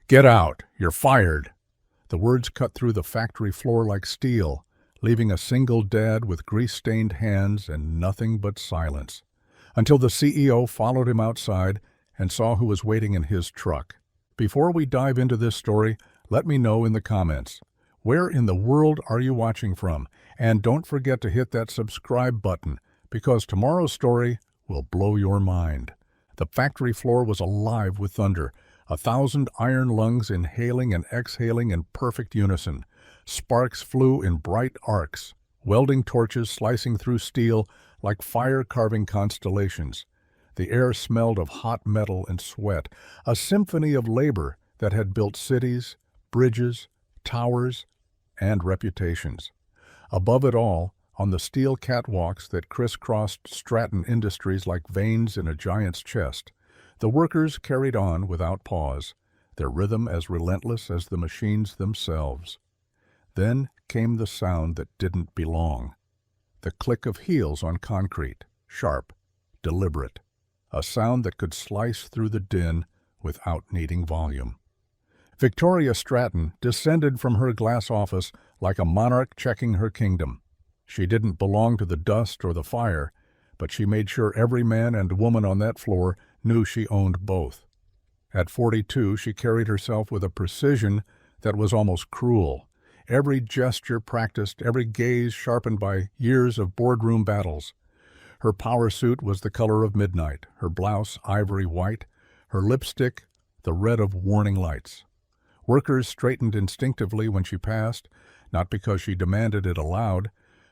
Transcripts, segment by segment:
"Get out! You're fired!" The words cut through the factory floor like steel, leaving a single dad with grease-stained hands and nothing but silence, until the CEO followed him outside and saw who was waiting in his truck. Before we dive into this story, let me know in the comments, where in the world are you watching from? And don't forget to hit that subscribe button, because tomorrow's story will blow your mind. The factory floor was alive with thunder, 1,000 iron lungs inhaling and exhaling in perfect unison. Sparks flew in bright arcs, welding torches slicing through steel like fire-carving constellations. The air smelled of hot metal and sweat, a symphony of labor that had built cities, bridges, towers, and reputations. Above it all, on the steel catwalks that crisscrossed Stratton Industries like veins in a giant's chest, the workers carried on without pause, their rhythm as relentless as the machines themselves. Then came the sound that didn't belong. The click of heels on concrete, sharp, deliberate, a sound that could slice through the din without needing volume. Victoria Stratton descended from her glass office like a monarch checking her kingdom. She didn't belong to the dust or the fire, but she made sure every man and woman on that floor knew she owned both. At 42, she carried herself with a precision that was almost cruel. Every gesture practiced, every gaze sharpened by years of boardroom battles. Her power suit was the color of midnight, her blouse ivory white, her lipstick the red of warning lights. Workers straightened instinctively when she passed, not because she demanded it aloud,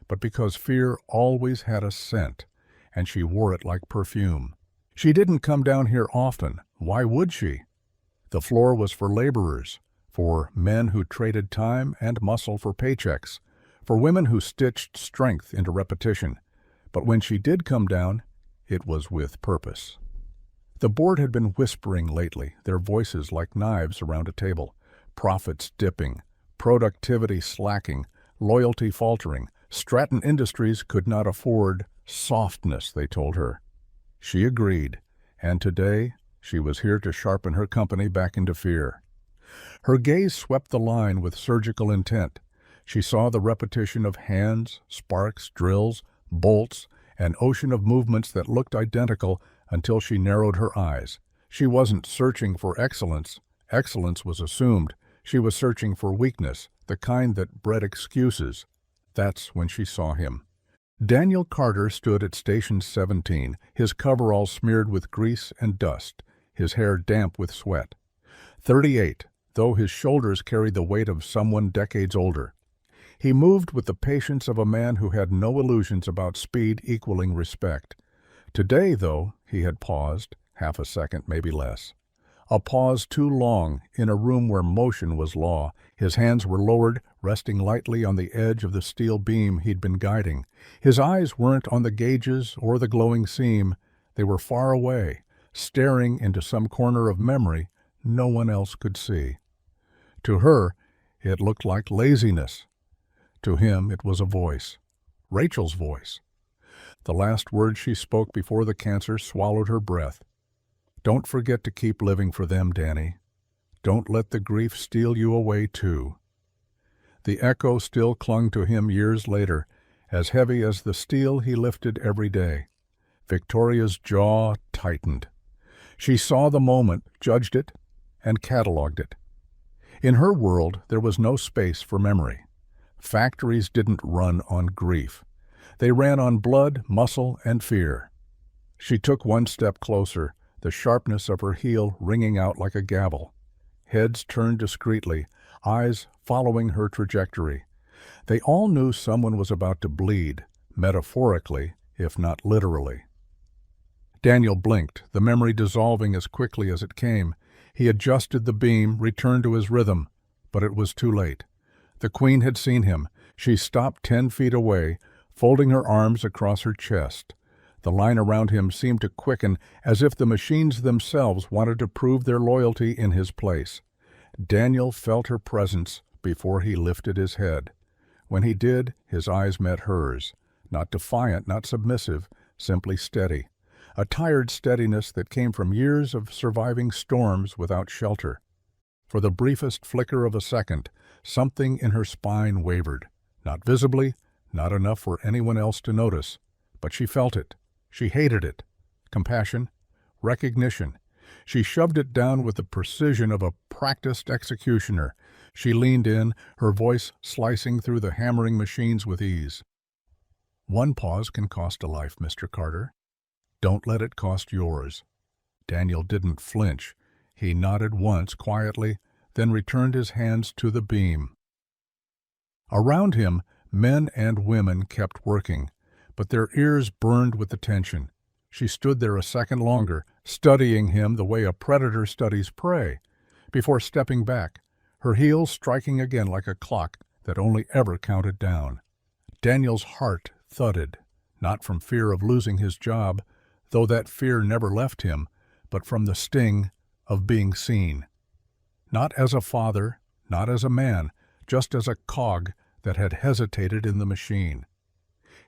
but because fear always had a scent, and she wore it like perfume. She didn't come down here often. Why would she? The floor was for laborers, for men who traded time and muscle for paychecks, for women who stitched strength into repetition. But when she did come down, it was with purpose. The board had been whispering lately, their voices like knives around a table, profits dipping, productivity slacking, loyalty faltering. Stratton Industries could not afford softness, they told her. She agreed, and today she was here to sharpen her company back into fear. Her gaze swept the line with surgical intent. She saw the repetition of hands, sparks, drills, bolts, an ocean of movements that looked identical until she narrowed her eyes. She wasn't searching for excellence. Excellence was assumed. She was searching for weakness, the kind that bred excuses. That's when she saw him. Daniel Carter stood at Station 17, his coveralls smeared with grease and dust, his hair damp with sweat. 38, though his shoulders carried the weight of someone decades older. He moved with the patience of a man who had no illusions about speed equaling respect. Today, though, he had paused, half a second, maybe less. A pause too long in a room where motion was law. His hands were lowered, resting lightly on the edge of the steel beam he'd been guiding. His eyes weren't on the gauges or the glowing seam. They were far away, staring into some corner of memory no one else could see. To her, it looked like laziness. To him, it was a voice. Rachel's voice. The last words she spoke before the cancer swallowed her breath. Don't forget to keep living for them, Danny. Don't let the grief steal you away, too. The echo still clung to him years later, as heavy as the steel he lifted every day. Victoria's jaw tightened. She saw the moment, judged it, and catalogued it. In her world, there was no space for memory. Factories didn't run on grief. They ran on blood, muscle, and fear. She took one step closer, the sharpness of her heel ringing out like a gavel. Heads turned discreetly, eyes following her trajectory. They all knew someone was about to bleed, metaphorically, if not literally. Daniel blinked, the memory dissolving as quickly as it came. He adjusted the beam, returned to his rhythm, but it was too late. The Queen had seen him. She stopped 10 feet away, folding her arms across her chest. The line around him seemed to quicken, as if the machines themselves wanted to prove their loyalty in his place. Daniel felt her presence before he lifted his head. When he did, his eyes met hers, not defiant, not submissive, simply steady. A tired steadiness that came from years of surviving storms without shelter. For the briefest flicker of a second, something in her spine wavered. Not visibly, not enough for anyone else to notice. But she felt it. She hated it. Compassion, recognition. She shoved it down with the precision of a practiced executioner. She leaned in, her voice slicing through the hammering machines with ease. One pause can cost a life, Mr. Carter. Don't let it cost yours. Daniel didn't flinch. He nodded once quietly, then returned his hands to the beam. Around him, men and women kept working, but their ears burned with the tension. She stood there a second longer, studying him the way a predator studies prey, before stepping back, her heels striking again like a clock that only ever counted down. Daniel's heart thudded, not from fear of losing his job, though that fear never left him, but from the sting of being seen. Not as a father, not as a man, just as a cog that had hesitated in the machine.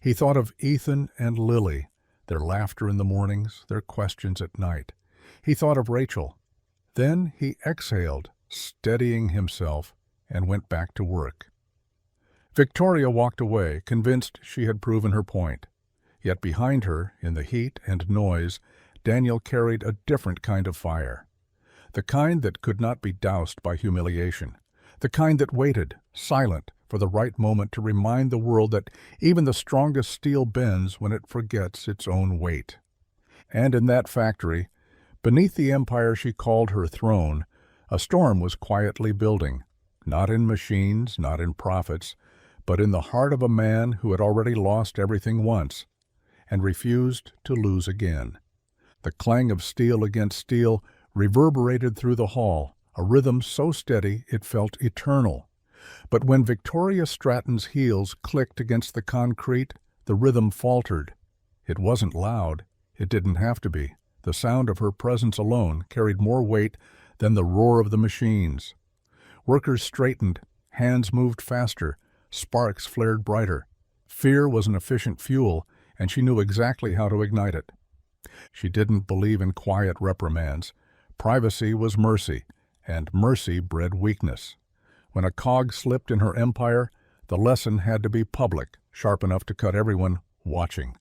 He thought of Ethan and Lily, their laughter in the mornings, their questions at night. He thought of Rachel. Then he exhaled, steadying himself, and went back to work. Victoria walked away, convinced she had proven her point. Yet behind her, in the heat and noise, Daniel carried a different kind of fire. The kind that could not be doused by humiliation. The kind that waited, silent, for the right moment to remind the world that even the strongest steel bends when it forgets its own weight. And in that factory, beneath the empire she called her throne, a storm was quietly building, not in machines, not in profits, but in the heart of a man who had already lost everything once, and refused to lose again. The clang of steel against steel reverberated through the hall, a rhythm so steady it felt eternal. But when Victoria Stratton's heels clicked against the concrete, the rhythm faltered. It wasn't loud. It didn't have to be. The sound of her presence alone carried more weight than the roar of the machines. Workers straightened, hands moved faster, sparks flared brighter. Fear was an efficient fuel, and she knew exactly how to ignite it. She didn't believe in quiet reprimands. Privacy was mercy, and mercy bred weakness. When a cog slipped in her empire, the lesson had to be public, sharp enough to cut everyone watching.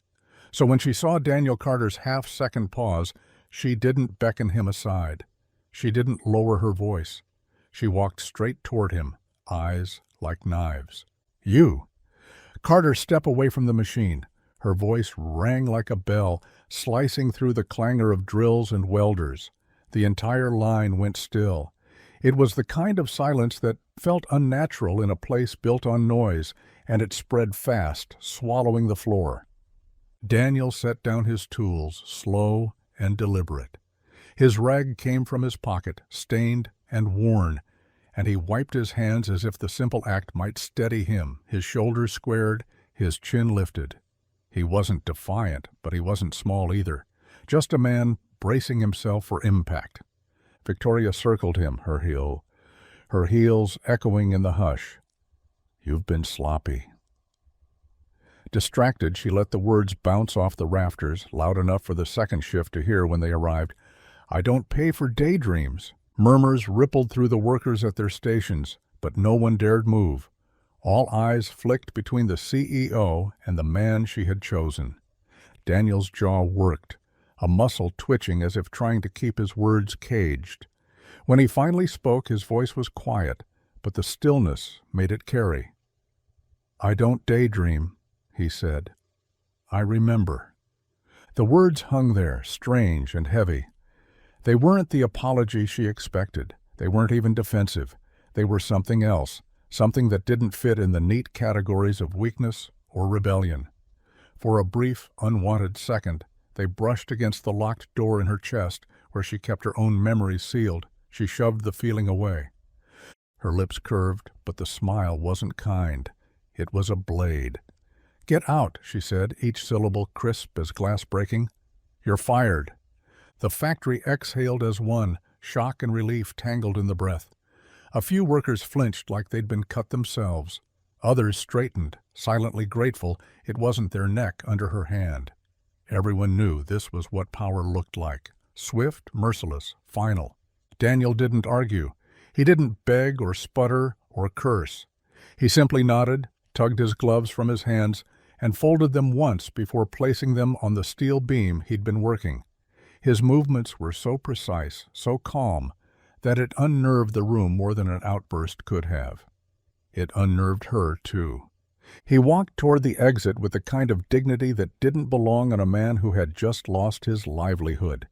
So when she saw Daniel Carter's half-second pause, she didn't beckon him aside. She didn't lower her voice. She walked straight toward him, eyes like knives. "You!" Carter stepped away from the machine. Her voice rang like a bell, slicing through the clangor of drills and welders. The entire line went still. It was the kind of silence that felt unnatural in a place built on noise, and it spread fast, swallowing the floor. Daniel set down his tools, slow and deliberate. His rag came from his pocket, stained and worn, and he wiped his hands as if the simple act might steady him, his shoulders squared, his chin lifted. He wasn't defiant, but he wasn't small either. Just a man bracing himself for impact. Victoria circled him, her heels echoing in the hush. "You've been sloppy." Distracted, she let the words bounce off the rafters, loud enough for the second shift to hear when they arrived. "I don't pay for daydreams." Murmurs rippled through the workers at their stations, but no one dared move. All eyes flicked between the CEO and the man she had chosen. Daniel's jaw worked, a muscle twitching as if trying to keep his words caged. When he finally spoke, his voice was quiet, but the stillness made it carry. "I don't daydream," he said. "I remember." The words hung there, strange and heavy. They weren't the apology she expected. They weren't even defensive. They were something else, something that didn't fit in the neat categories of weakness or rebellion. For a brief, unwanted second, they brushed against the locked door in her chest, where she kept her own memories sealed. She shoved the feeling away. Her lips curved, but the smile wasn't kind. It was a blade. "Get out," she said, each syllable crisp as glass breaking. "You're fired." The factory exhaled as one, shock and relief tangled in the breath. A few workers flinched like they'd been cut themselves. Others straightened, silently grateful it wasn't their neck under her hand. Everyone knew this was what power looked like. Swift, merciless, final. Daniel didn't argue. He didn't beg or sputter or curse. He simply nodded, tugged his gloves from his hands, and folded them once before placing them on the steel beam he'd been working. His movements were so precise, so calm, that it unnerved the room more than an outburst could have. It unnerved her, too. He walked toward the exit with the kind of dignity that didn't belong on a man who had just lost his livelihood.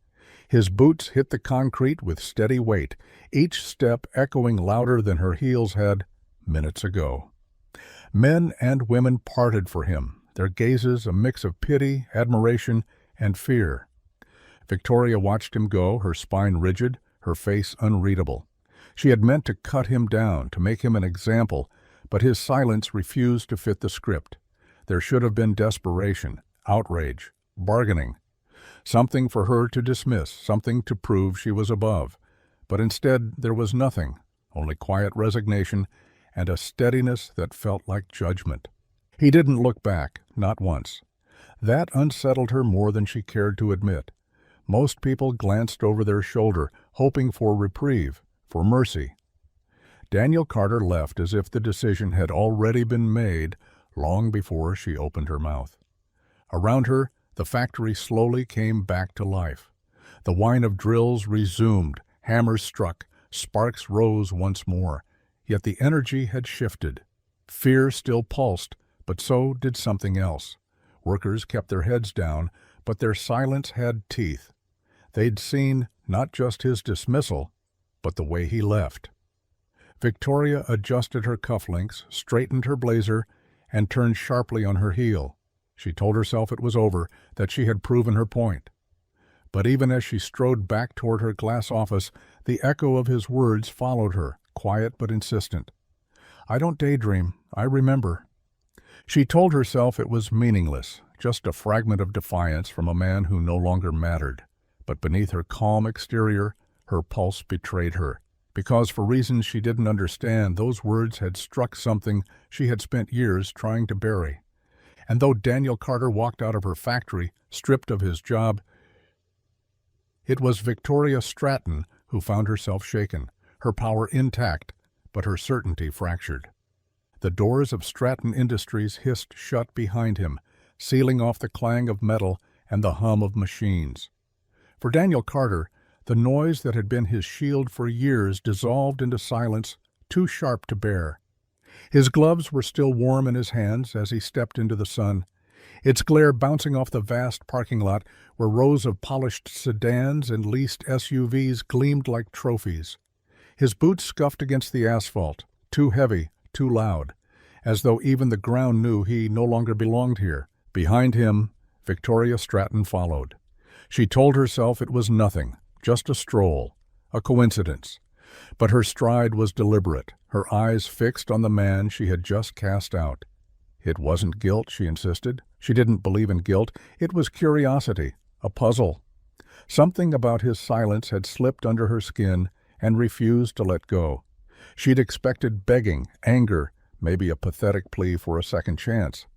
His boots hit the concrete with steady weight, each step echoing louder than her heels had minutes ago. Men and women parted for him, their gazes a mix of pity, admiration, and fear. Victoria watched him go, her spine rigid, her face unreadable. She had meant to cut him down, to make him an example, but his silence refused to fit the script. There should have been desperation, outrage, bargaining. Something for her to dismiss, something to prove she was above. But instead there was nothing, only quiet resignation and a steadiness that felt like judgment. He didn't look back, not once. That unsettled her more than she cared to admit. Most people glanced over their shoulder, hoping for reprieve, for mercy. Daniel Carter left as if the decision had already been made long before she opened her mouth. Around her, the factory slowly came back to life. The whine of drills resumed, hammers struck, sparks rose once more. Yet the energy had shifted. Fear still pulsed, but so did something else. Workers kept their heads down, but their silence had teeth. They'd seen not just his dismissal, but the way he left. Victoria adjusted her cufflinks, straightened her blazer, and turned sharply on her heel. She told herself it was over, that she had proven her point. But even as she strode back toward her glass office, the echo of his words followed her, quiet but insistent. "I don't daydream. I remember." She told herself it was meaningless, just a fragment of defiance from a man who no longer mattered. But beneath her calm exterior, her pulse betrayed her. Because for reasons she didn't understand, those words had struck something she had spent years trying to bury. And though Daniel Carter walked out of her factory, stripped of his job, it was Victoria Stratton who found herself shaken, her power intact, but her certainty fractured. The doors of Stratton Industries hissed shut behind him, sealing off the clang of metal and the hum of machines. For Daniel Carter, the noise that had been his shield for years dissolved into silence too sharp to bear. His gloves were still warm in his hands as he stepped into the sun, its glare bouncing off the vast parking lot where rows of polished sedans and leased SUVs gleamed like trophies. His boots scuffed against the asphalt, too heavy, too loud, as though even the ground knew he no longer belonged here. Behind him, Victoria Stratton followed. She told herself it was nothing, just a stroll, a coincidence. But her stride was deliberate, her eyes fixed on the man she had just cast out. It wasn't guilt, she insisted. She didn't believe in guilt. It was curiosity, a puzzle. Something about his silence had slipped under her skin and refused to let go. She'd expected begging, anger, maybe a pathetic plea for a second chance.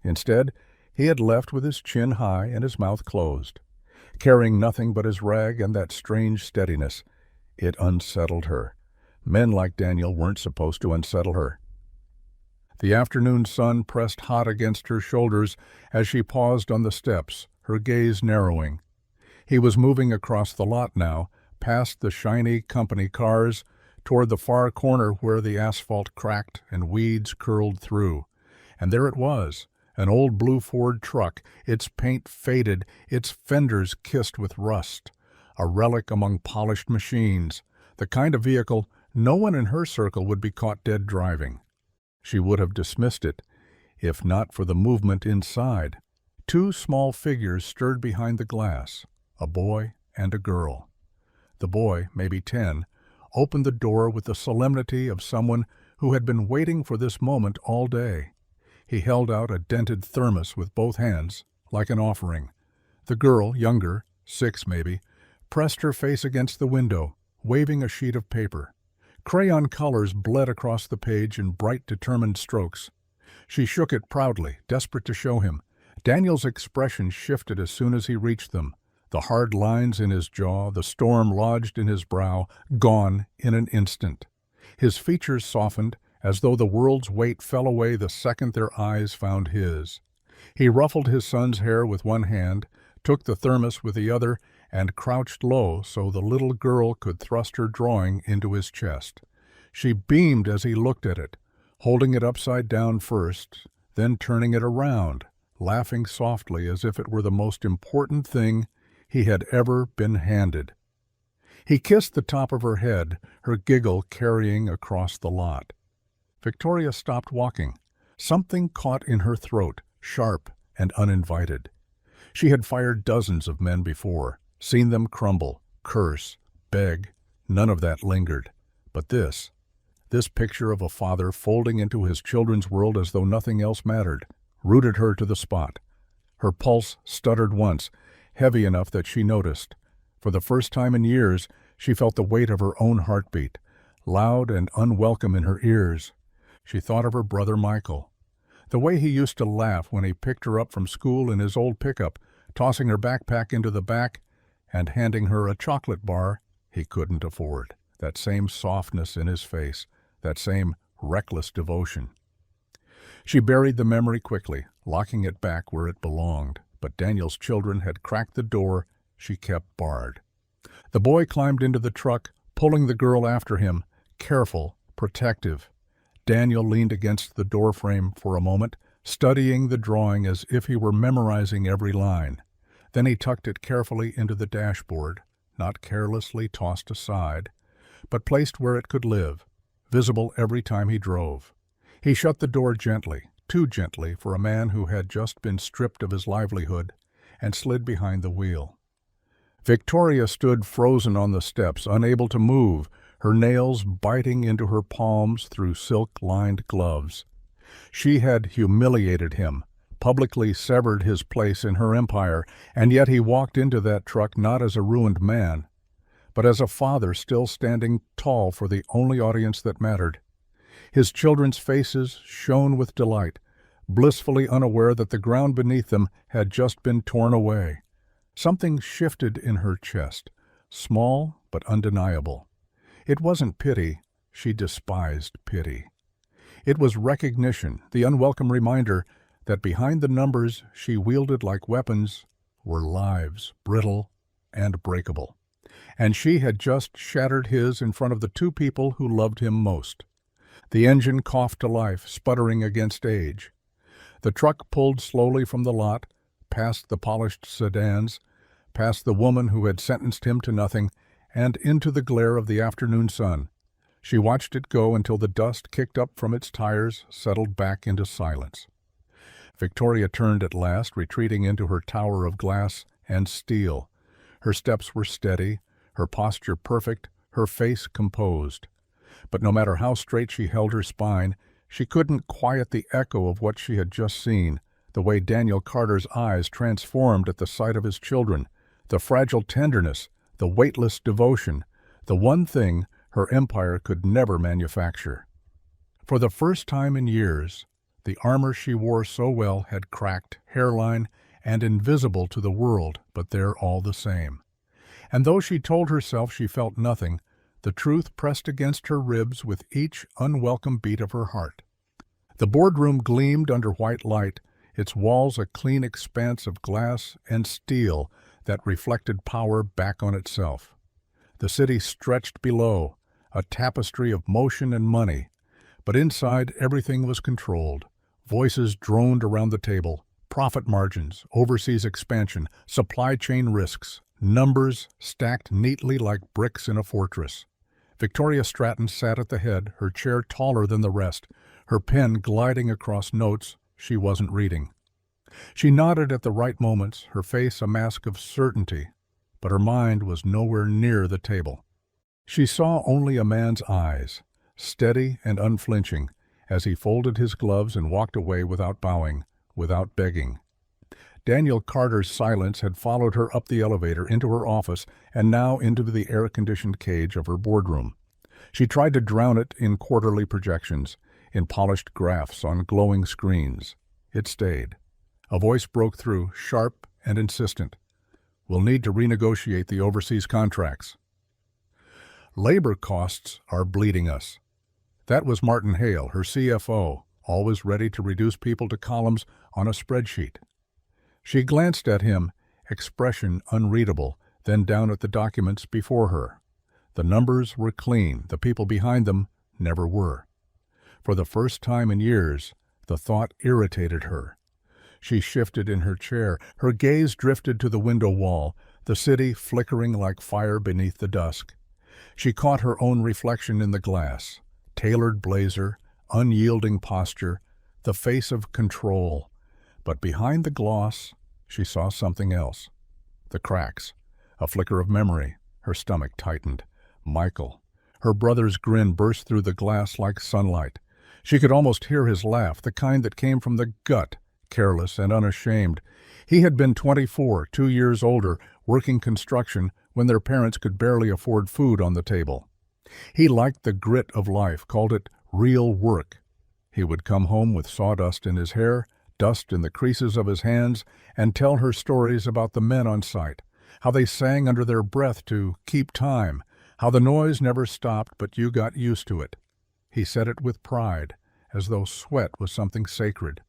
Instead, he had left with his chin high and his mouth closed. Carrying nothing but his rag and that strange steadiness, it unsettled her. Men like Daniel weren't supposed to unsettle her. The afternoon sun pressed hot against her shoulders as she paused on the steps, her gaze narrowing. He was moving across the lot now, past the shiny company cars, toward the far corner where the asphalt cracked and weeds curled through. And there it was, an old blue Ford truck, its paint faded, its fenders kissed with rust, a relic among polished machines, the kind of vehicle no one in her circle would be caught dead driving. She would have dismissed it, if not for the movement inside. Two small figures stirred behind the glass, a boy and a girl. The boy, maybe 10, opened the door with the solemnity of someone who had been waiting for this moment all day. He held out a dented thermos with both hands, like an offering. The girl, younger, 6 maybe, pressed her face against the window, waving a sheet of paper. Crayon colors bled across the page in bright, determined strokes. She shook it proudly, desperate to show him. Daniel's expression shifted as soon as he reached them. The hard lines in his jaw, the storm lodged in his brow, gone in an instant. His features softened, as though the world's weight fell away the second their eyes found his. He ruffled his son's hair with one hand, took the thermos with the other, and crouched low so the little girl could thrust her drawing into his chest. She beamed as he looked at it, holding it upside down first, then turning it around, laughing softly as if it were the most important thing he had ever been handed. He kissed the top of her head, her giggle carrying across the lot. Victoria stopped walking. Something caught in her throat, sharp and uninvited. She had fired dozens of men before, seen them crumble, curse, beg. None of that lingered. But this picture of a father folding into his children's world as though nothing else mattered, rooted her to the spot. Her pulse stuttered once, heavy enough that she noticed. For the first time in years, she felt the weight of her own heartbeat, loud and unwelcome in her ears. She thought of her brother Michael. The way he used to laugh when he picked her up from school in his old pickup, tossing her backpack into the back and handing her a chocolate bar he couldn't afford. That same softness in his face, that same reckless devotion. She buried the memory quickly, locking it back where it belonged. But Daniel's children had cracked the door she kept barred. The boy climbed into the truck, pulling the girl after him, careful, protective. Daniel leaned against the doorframe for a moment, studying the drawing as if he were memorizing every line. Then he tucked it carefully into the dashboard, not carelessly tossed aside, but placed where it could live, visible every time he drove. He shut the door gently, too gently for a man who had just been stripped of his livelihood, and slid behind the wheel. Victoria stood frozen on the steps, unable to move, her nails biting into her palms through silk-lined gloves. She had humiliated him, publicly severed his place in her empire, and yet he walked into that truck not as a ruined man, but as a father still standing tall for the only audience that mattered. His children's faces shone with delight, blissfully unaware that the ground beneath them had just been torn away. Something shifted in her chest, small but undeniable. It wasn't pity. She despised pity. It was recognition, the unwelcome reminder that behind the numbers she wielded like weapons were lives, brittle and breakable. And she had just shattered his in front of the two people who loved him most. The engine coughed to life, sputtering against age. The truck pulled slowly from the lot, past the polished sedans, past the woman who had sentenced him to nothing, and into the glare of the afternoon sun. She watched it go until the dust kicked up from its tires settled back into silence. Victoria turned at last, retreating into her tower of glass and steel. Her steps were steady, her posture perfect, her face composed. But no matter how straight she held her spine, she couldn't quiet the echo of what she had just seen, the way Daniel Carter's eyes transformed at the sight of his children, the fragile tenderness, the weightless devotion, the one thing her empire could never manufacture. For the first time in years, the armor she wore so well had cracked, hairline, and invisible to the world, but there all the same. And though she told herself she felt nothing, the truth pressed against her ribs with each unwelcome beat of her heart. The boardroom gleamed under white light, its walls a clean expanse of glass and steel that reflected power back on itself. The city stretched below, a tapestry of motion and money, but inside everything was controlled. Voices droned around the table, profit margins, overseas expansion, supply chain risks, numbers stacked neatly like bricks in a fortress. Victoria Stratton sat at the head, her chair taller than the rest, her pen gliding across notes she wasn't reading. She nodded at the right moments, her face a mask of certainty, but her mind was nowhere near the table. She saw only a man's eyes, steady and unflinching, as he folded his gloves and walked away without bowing, without begging. Daniel Carter's silence had followed her up the elevator into her office and now into the air-conditioned cage of her boardroom. She tried to drown it in quarterly projections, in polished graphs on glowing screens. It stayed. A voice broke through, sharp and insistent. "We'll need to renegotiate the overseas contracts. Labor costs are bleeding us. That was Martin Hale, her CFO, always ready to reduce people to columns on a spreadsheet. She glanced at him, expression unreadable, then down at the documents before her. The numbers were clean, the people behind them never were. For the first time in years, the thought irritated her. She shifted in her chair. Her gaze drifted to the window wall, the city flickering like fire beneath the dusk. She caught her own reflection in the glass. Tailored blazer, unyielding posture, the face of control. But behind the gloss, she saw something else. The cracks, a flicker of memory. Her stomach tightened. Michael. Her brother's grin burst through the glass like sunlight. She could almost hear his laugh, the kind that came from the gut, careless and unashamed. He had been 24, 2 years older, working construction when their parents could barely afford food on the table. He liked the grit of life, called it real work. He would come home with sawdust in his hair, dust in the creases of his hands, and tell her stories about the men on site, how they sang under their breath to keep time, how the noise never stopped but you got used to it. He said it with pride, as though sweat was something sacred.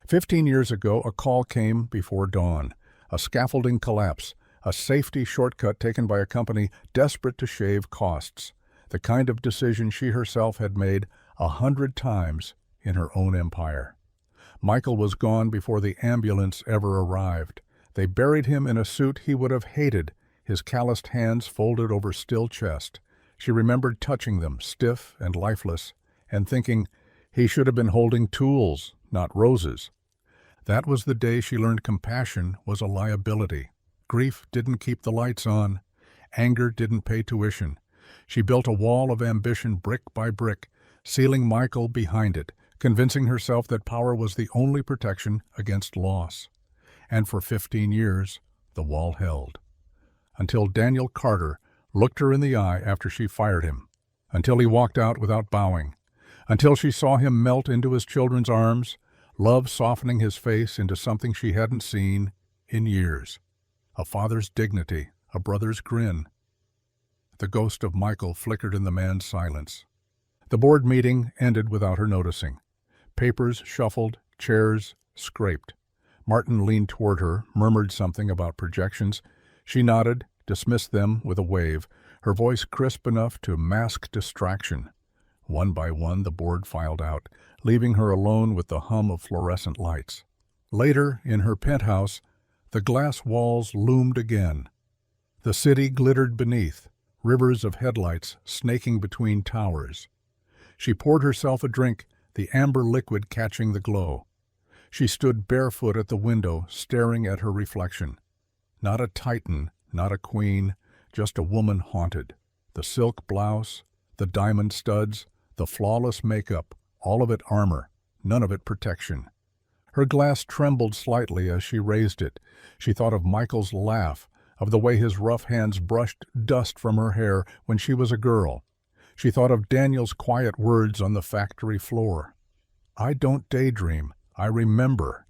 15 years ago, a call came before dawn, a scaffolding collapse, a safety shortcut taken by a company desperate to shave costs, the kind of decision she herself had made 100 times in her own empire. Michael was gone before the ambulance ever arrived. They buried him in a suit he would have hated, his calloused hands folded over still chest. She remembered touching them, stiff and lifeless, and thinking he should have been holding tools, not roses. That was the day she learned compassion was a liability. Grief didn't keep the lights on. Anger didn't pay tuition. She built a wall of ambition brick by brick, sealing Michael behind it, convincing herself that power was the only protection against loss. And for 15 years, the wall held. Until Daniel Carter looked her in the eye after she fired him, until he walked out without bowing, until she saw him melt into his children's arms, love softening his face into something she hadn't seen in years. A father's dignity, a brother's grin. The ghost of Michael flickered in the man's silence. The board meeting ended without her noticing. Papers shuffled, chairs scraped. Martin leaned toward her, murmured something about projections. She nodded, dismissed them with a wave, her voice crisp enough to mask distraction. One by one the board filed out, leaving her alone with the hum of fluorescent lights. Later, in her penthouse, the glass walls loomed again. The city glittered beneath, rivers of headlights snaking between towers. She poured herself a drink, the amber liquid catching the glow. She stood barefoot at the window, staring at her reflection. Not a titan, not a queen, just a woman haunted. The silk blouse, the diamond studs, the flawless makeup, all of it armor, none of it protection. Her glass trembled slightly as she raised it. She thought of Michael's laugh, of the way his rough hands brushed dust from her hair when she was a girl. She thought of Daniel's quiet words on the factory floor. "I don't daydream, I remember."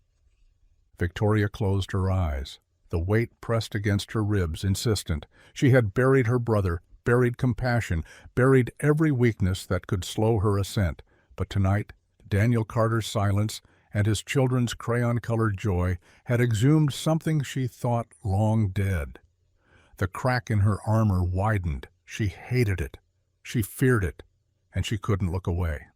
Victoria closed her eyes. The weight pressed against her ribs, insistent. She had buried her brother, buried compassion, buried every weakness that could slow her ascent. But tonight, Daniel Carter's silence and his children's crayon-colored joy had exhumed something she thought long dead. The crack in her armor widened. She hated it. She feared it, and she couldn't look away.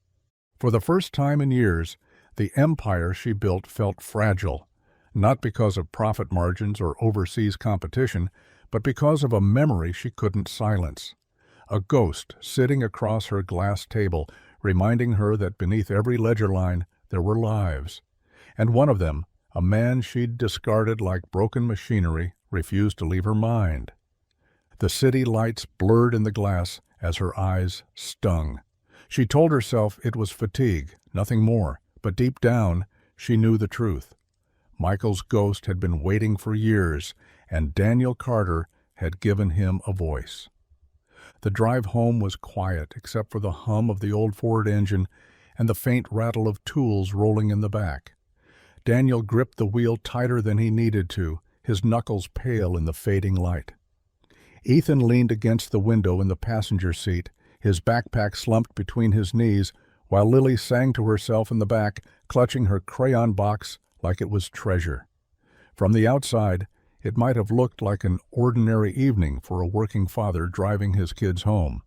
For the first time in years, the empire she built felt fragile, not because of profit margins or overseas competition, but because of a memory she couldn't silence. A ghost sitting across her glass table, reminding her that beneath every ledger line there were lives. And one of them, a man she'd discarded like broken machinery, refused to leave her mind. The city lights blurred in the glass as her eyes stung. She told herself it was fatigue, nothing more, but deep down she knew the truth. Michael's ghost had been waiting for years, and Daniel Carter had given him a voice. The drive home was quiet except for the hum of the old Ford engine and the faint rattle of tools rolling in the back. Daniel gripped the wheel tighter than he needed to, his knuckles pale in the fading light. Ethan leaned against the window in the passenger seat, His backpack slumped between his knees, while Lily sang to herself in the back, clutching her crayon box like it was treasure. From the outside, it might have looked like an ordinary evening for a working father driving his kids home.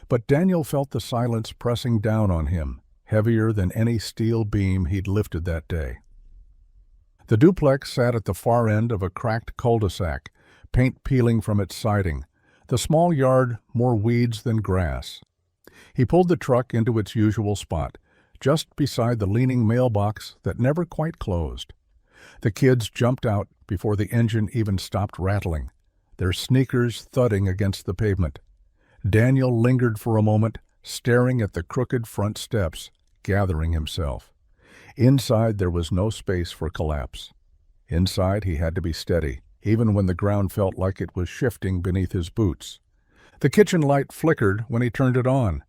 But Daniel felt the silence pressing down on him, heavier than any steel beam he'd lifted that day. The duplex sat at the far end of a cracked cul-de-sac, paint peeling from its siding, the small yard more weeds than grass. He pulled the truck into its usual spot, just beside the leaning mailbox that never quite closed. The kids jumped out before the engine even stopped rattling, their sneakers thudding against the pavement. Daniel lingered for a moment, staring at the crooked front steps, gathering himself. Inside there was no space for collapse. Inside he had to be steady, even when the ground felt like it was shifting beneath his boots. The kitchen light flickered when he turned it on.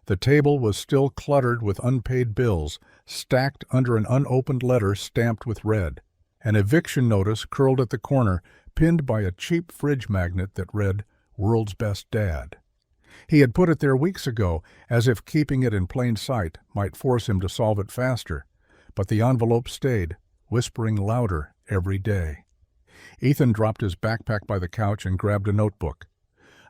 The table was still cluttered with unpaid bills, stacked under an unopened letter stamped with red. An eviction notice curled at the corner, pinned by a cheap fridge magnet that read, "World's Best Dad." He had put it there weeks ago, as if keeping it in plain sight might force him to solve it faster. But the envelope stayed, whispering louder every day. Ethan dropped his backpack by the couch and grabbed a notebook.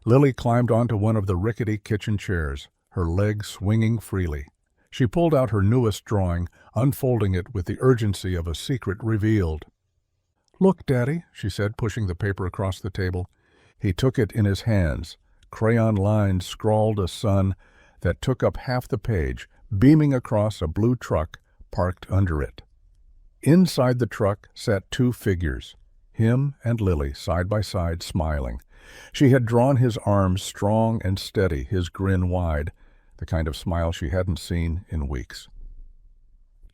Lily climbed onto one of the rickety kitchen chairs, her legs swinging freely. She pulled out her newest drawing, unfolding it with the urgency of a secret revealed. "Look, Daddy," she said, pushing the paper across the table. He took it in his hands. Crayon lines scrawled a sun that took up half the page, beaming across a blue truck parked under it. Inside the truck sat two figures, him and Lily, side by side, smiling. She had drawn his arms strong and steady, his grin wide, the kind of smile she hadn't seen in weeks.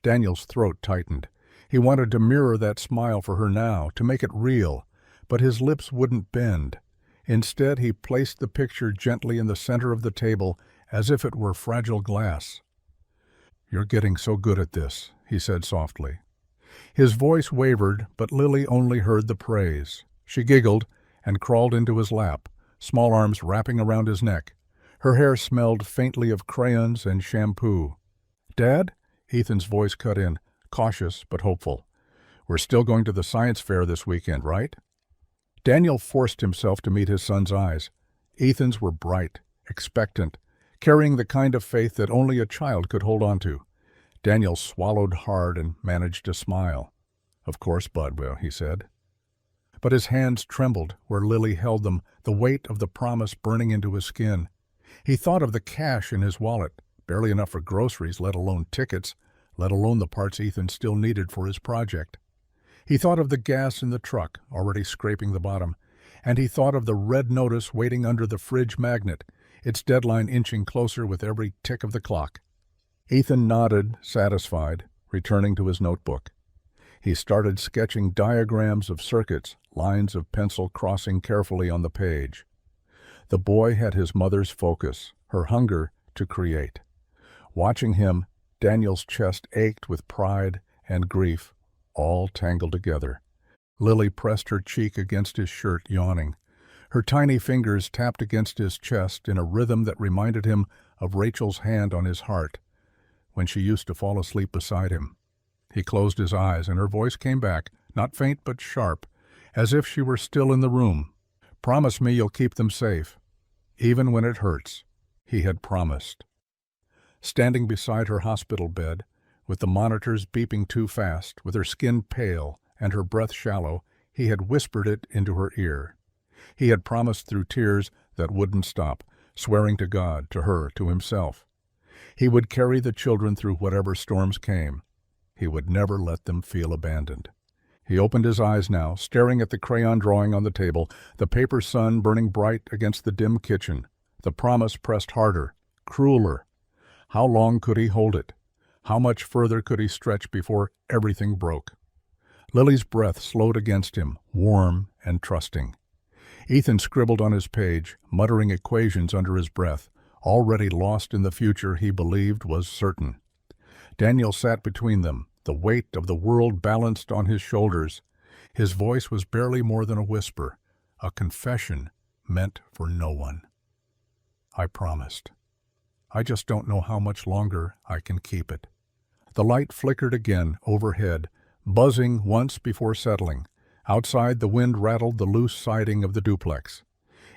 Daniel's throat tightened. He wanted to mirror that smile for her now, to make it real, but his lips wouldn't bend. Instead, he placed the picture gently in the center of the table, as if it were fragile glass. "You're getting so good at this," he said softly. His voice wavered, but Lily only heard the praise. She giggled and crawled into his lap, small arms wrapping around his neck. Her hair smelled faintly of crayons and shampoo. "Dad?" Ethan's voice cut in, cautious but hopeful. "We're still going to the science fair this weekend, right?" Daniel forced himself to meet his son's eyes. Ethan's were bright, expectant, carrying the kind of faith that only a child could hold on to. Daniel swallowed hard and managed to smile. "Of course, Bud will," he said. But his hands trembled where Lily held them, the weight of the promise burning into his skin. He thought of the cash in his wallet, barely enough for groceries, let alone tickets, let alone the parts Ethan still needed for his project. He thought of the gas in the truck, already scraping the bottom, and he thought of the red notice waiting under the fridge magnet, its deadline inching closer with every tick of the clock. Ethan nodded, satisfied, returning to his notebook. He started sketching diagrams of circuits, lines of pencil crossing carefully on the page. The boy had his mother's focus, her hunger to create. Watching him, Daniel's chest ached with pride and grief, all tangled together. Lily pressed her cheek against his shirt, yawning. Her tiny fingers tapped against his chest in a rhythm that reminded him of Rachel's hand on his heart, when she used to fall asleep beside him. He closed his eyes, and her voice came back, not faint but sharp, as if she were still in the room. "Promise me you'll keep them safe. Even when it hurts," he had promised. Standing beside her hospital bed, with the monitors beeping too fast, with her skin pale and her breath shallow, he had whispered it into her ear. He had promised through tears that wouldn't stop, swearing to God, to her, to himself. He would carry the children through whatever storms came. He would never let them feel abandoned. He opened his eyes now, staring at the crayon drawing on the table, the paper sun burning bright against the dim kitchen. The promise pressed harder, crueler. How long could he hold it? How much further could he stretch before everything broke? Lily's breath slowed against him, warm and trusting. Ethan scribbled on his page, muttering equations under his breath, already lost in the future he believed was certain. Daniel sat between them, the weight of the world balanced on his shoulders. His voice was barely more than a whisper, a confession meant for no one. "I promised." I just don't know how much longer I can keep it." The light flickered again overhead, buzzing once before settling. Outside, the wind rattled the loose siding of the duplex.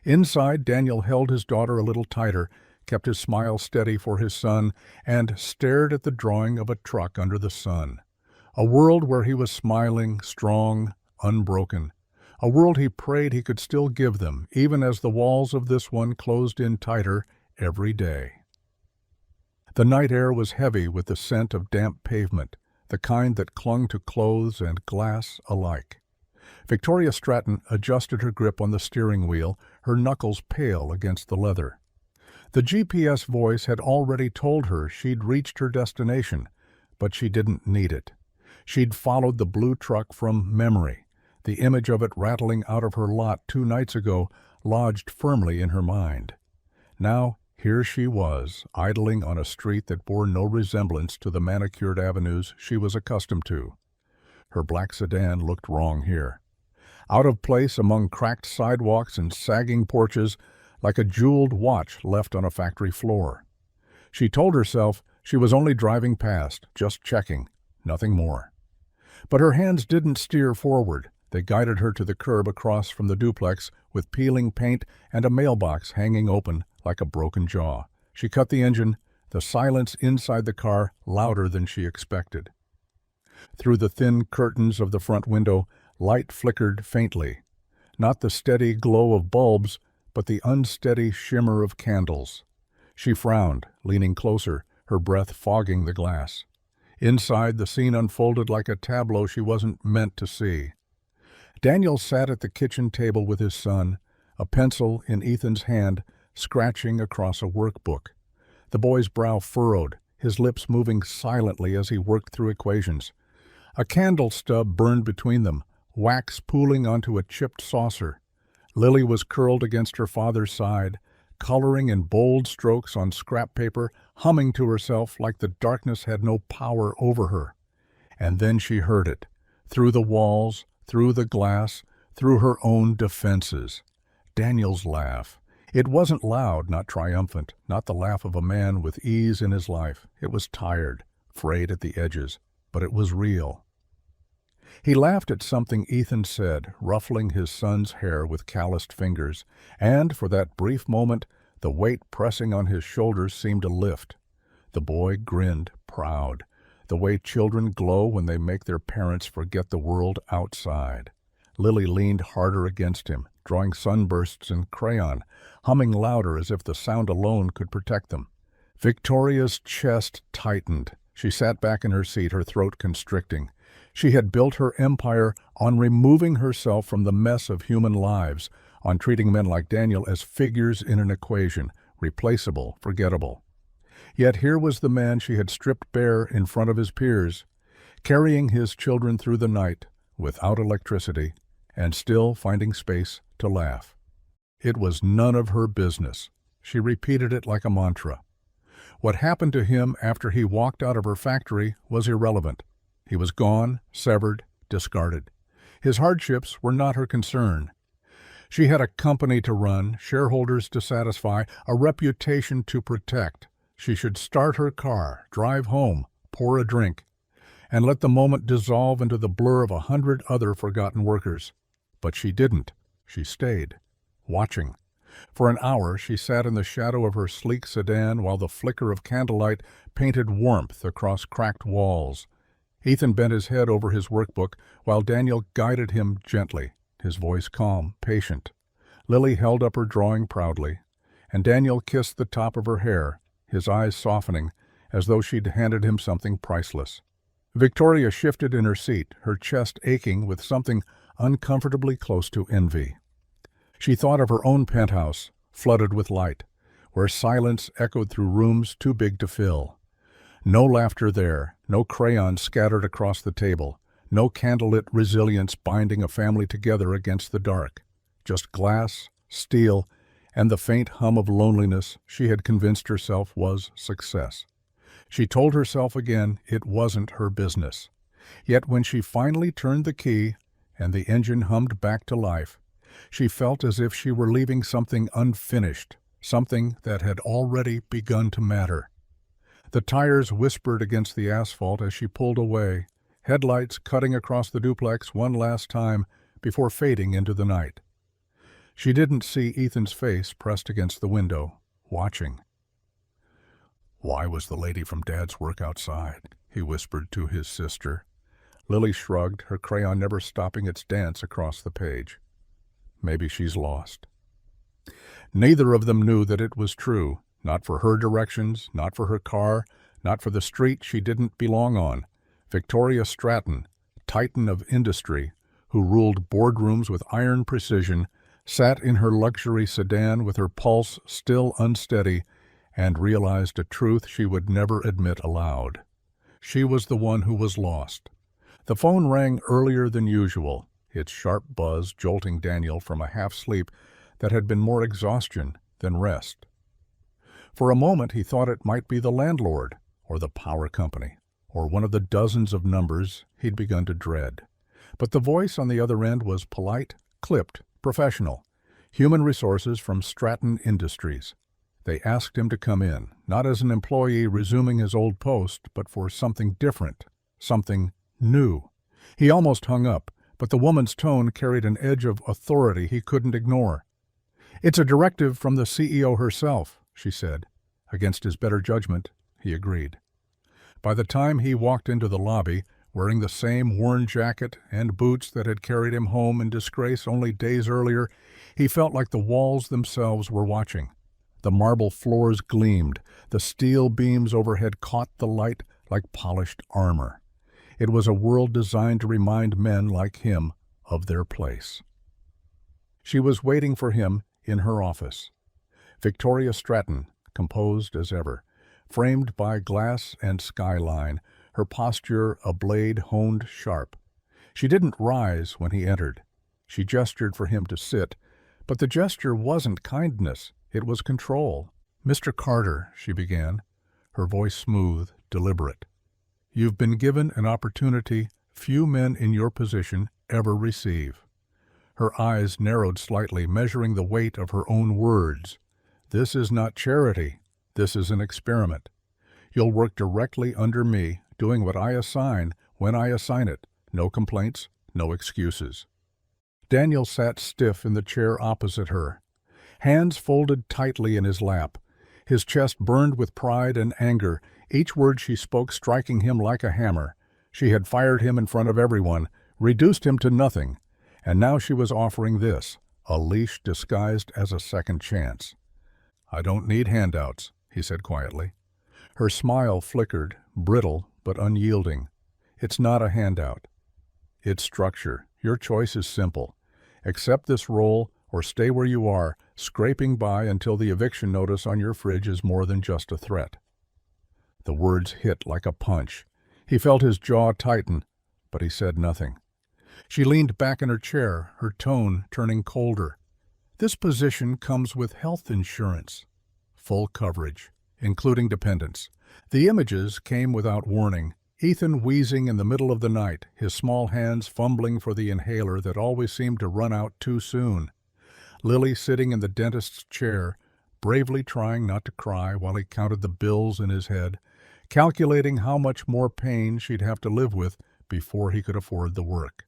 Inside, Daniel held his daughter a little tighter, kept his smile steady for his son, and stared at the drawing of a truck under the sun. A world where he was smiling, strong, unbroken. A world he prayed he could still give them, even as the walls of this one closed in tighter every day. The night air was heavy with the scent of damp pavement, the kind that clung to clothes and glass alike. Victoria Stratton adjusted her grip on the steering wheel, her knuckles pale against the leather. The GPS voice had already told her she'd reached her destination, but she didn't need it. She'd followed the blue truck from memory. The image of it rattling out of her lot 2 nights ago lodged firmly in her mind. Now, here she was, idling on a street that bore no resemblance to the manicured avenues she was accustomed to. Her black sedan looked wrong here. Out of place among cracked sidewalks and sagging porches, like a jeweled watch left on a factory floor. She told herself she was only driving past, just checking, nothing more. But her hands didn't steer forward. They guided her to the curb across from the duplex with peeling paint and a mailbox hanging open like a broken jaw. She cut the engine, the silence inside the car louder than she expected. Through the thin curtains of the front window, light flickered faintly. Not the steady glow of bulbs, but the unsteady shimmer of candles. She frowned, leaning closer, her breath fogging the glass. Inside, the scene unfolded like a tableau she wasn't meant to see. Daniel sat at the kitchen table with his son, a pencil in Ethan's hand, scratching across a workbook. The boy's brow furrowed, his lips moving silently as he worked through equations. A candle stub burned between them, wax pooling onto a chipped saucer. Lily was curled against her father's side, coloring in bold strokes on scrap paper, humming to herself like the darkness had no power over her. And then she heard it, through the walls, through the glass, through her own defenses. Daniel's laugh. It wasn't loud, not triumphant, not the laugh of a man with ease in his life. It was tired, frayed at the edges, but it was real. He laughed at something Ethan said, ruffling his son's hair with calloused fingers, and for that brief moment, the weight pressing on his shoulders seemed to lift. The boy grinned, proud, the way children glow when they make their parents forget the world outside. Lily leaned harder against him, drawing sunbursts in crayon, humming louder as if the sound alone could protect them. Victoria's chest tightened. She sat back in her seat, her throat constricting. She had built her empire on removing herself from the mess of human lives, on treating men like Daniel as figures in an equation, replaceable, forgettable. Yet here was the man she had stripped bare in front of his peers, carrying his children through the night, without electricity, and still finding space to laugh. It was none of her business. She repeated it like a mantra. What happened to him after he walked out of her factory was irrelevant. He was gone, severed, discarded. His hardships were not her concern. She had a company to run, shareholders to satisfy, a reputation to protect. She should start her car, drive home, pour a drink, and let the moment dissolve into the blur of 100 other forgotten workers. But she didn't. She stayed, watching. For an hour she sat in the shadow of her sleek sedan while the flicker of candlelight painted warmth across cracked walls. Ethan bent his head over his workbook while Daniel guided him gently, his voice calm, patient. Lily held up her drawing proudly, and Daniel kissed the top of her hair, his eyes softening, as though she'd handed him something priceless. Victoria shifted in her seat, her chest aching with something uncomfortably close to envy. She thought of her own penthouse, flooded with light, where silence echoed through rooms too big to fill. No laughter there, no crayons scattered across the table, no candlelit resilience binding a family together against the dark. Just glass, steel, and the faint hum of loneliness she had convinced herself was success. She told herself again it wasn't her business. Yet when she finally turned the key and the engine hummed back to life, she felt as if she were leaving something unfinished, something that had already begun to matter. The tires whispered against the asphalt as she pulled away, headlights cutting across the duplex one last time before fading into the night. She didn't see Ethan's face pressed against the window, watching. "Why was the lady from Dad's work outside?" he whispered to his sister. Lily shrugged, her crayon never stopping its dance across the page. "Maybe she's lost." Neither of them knew that it was true, not for her directions, not for her car, not for the street she didn't belong on. Victoria Stratton, titan of industry, who ruled boardrooms with iron precision, sat in her luxury sedan with her pulse still unsteady and realized a truth she would never admit aloud. She was the one who was lost. The phone rang earlier than usual, its sharp buzz jolting Daniel from a half-sleep that had been more exhaustion than rest. For a moment he thought it might be the landlord, or the power company, or one of the dozens of numbers he'd begun to dread. But the voice on the other end was polite, clipped, professional. Human resources from Stratton Industries. They asked him to come in, not as an employee resuming his old post, but for something different, something new. He almost hung up, but the woman's tone carried an edge of authority he couldn't ignore. "It's a directive from the CEO herself," she said. Against his better judgment, he agreed. By the time he walked into the lobby, wearing the same worn jacket and boots that had carried him home in disgrace only days earlier, he felt like the walls themselves were watching. The marble floors gleamed, the steel beams overhead caught the light like polished armor. It was a world designed to remind men like him of their place. She was waiting for him in her office. Victoria Stratton, composed as ever, framed by glass and skyline, her posture a blade honed sharp. She didn't rise when he entered. She gestured for him to sit, but the gesture wasn't kindness, it was control. "Mr. Carter," she began, her voice smooth, deliberate. "You've been given an opportunity few men in your position ever receive." Her eyes narrowed slightly, measuring the weight of her own words. "This is not charity. This is an experiment. You'll work directly under me, doing what I assign when I assign it. No complaints, no excuses." Daniel sat stiff in the chair opposite her, hands folded tightly in his lap. His chest burned with pride and anger, each word she spoke striking him like a hammer. She had fired him in front of everyone, reduced him to nothing, and now she was offering this, a leash disguised as a second chance. "I don't need handouts," he said quietly. Her smile flickered, brittle but unyielding. "It's not a handout. It's structure. Your choice is simple. Accept this role or stay where you are, scraping by until the eviction notice on your fridge is more than just a threat." The words hit like a punch. He felt his jaw tighten, but he said nothing. She leaned back in her chair, her tone turning colder. "This position comes with health insurance. Full coverage, including dependents." The images came without warning. Ethan wheezing in the middle of the night, his small hands fumbling for the inhaler that always seemed to run out too soon. Lily sitting in the dentist's chair, bravely trying not to cry while he counted the bills in his head, calculating how much more pain she'd have to live with before he could afford the work.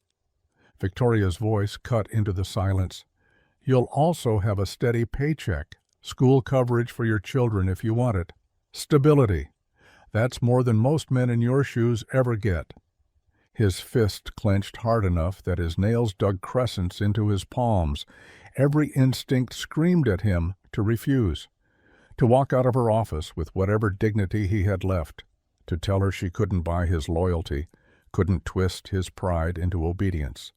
Victoria's voice cut into the silence. "You'll also have a steady paycheck, school coverage for your children if you want it. Stability. That's more than most men in your shoes ever get." His fist clenched hard enough that his nails dug crescents into his palms. Every instinct screamed at him to refuse. To walk out of her office with whatever dignity he had left. To tell her she couldn't buy his loyalty, couldn't twist his pride into obedience.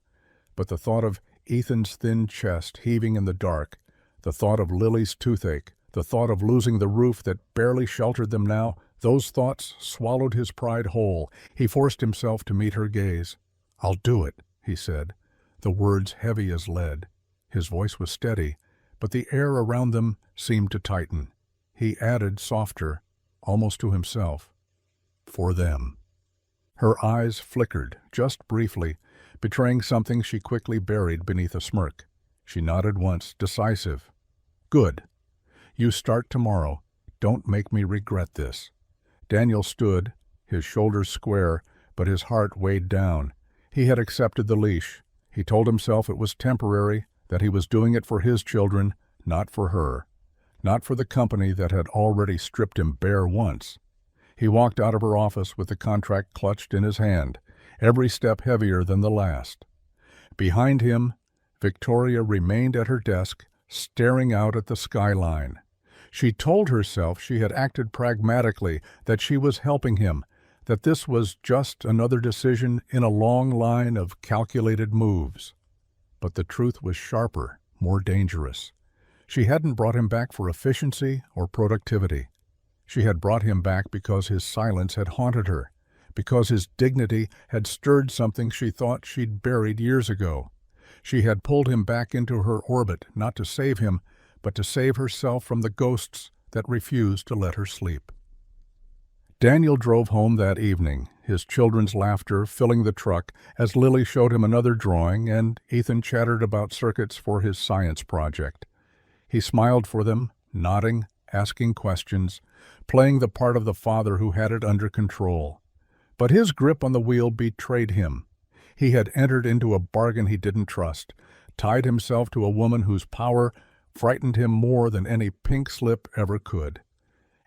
But the thought of Ethan's thin chest heaving in the dark, the thought of Lily's toothache, the thought of losing the roof that barely sheltered them now, those thoughts swallowed his pride whole. He forced himself to meet her gaze. "I'll do it," he said, the words heavy as lead. His voice was steady, but the air around them seemed to tighten. He added softer, almost to himself, "For them." Her eyes flickered, just briefly, betraying something she quickly buried beneath a smirk. She nodded once, decisive. "Good. You start tomorrow. Don't make me regret this." Daniel stood, his shoulders square, but his heart weighed down. He had accepted the leash. He told himself it was temporary, that he was doing it for his children, not for her. Not for the company that had already stripped him bare once. He walked out of her office with the contract clutched in his hand, every step heavier than the last. Behind him, Victoria remained at her desk, staring out at the skyline. She told herself she had acted pragmatically, that she was helping him, that this was just another decision in a long line of calculated moves. But the truth was sharper, more dangerous. She hadn't brought him back for efficiency or productivity. She had brought him back because his silence had haunted her, because his dignity had stirred something she thought she'd buried years ago. She had pulled him back into her orbit, not to save him, but to save herself from the ghosts that refused to let her sleep. Daniel drove home that evening, his children's laughter filling the truck as Lily showed him another drawing and Ethan chattered about circuits for his science project. He smiled for them, nodding, asking questions, playing the part of the father who had it under control. But his grip on the wheel betrayed him. He had entered into a bargain he didn't trust, tied himself to a woman whose power frightened him more than any pink slip ever could.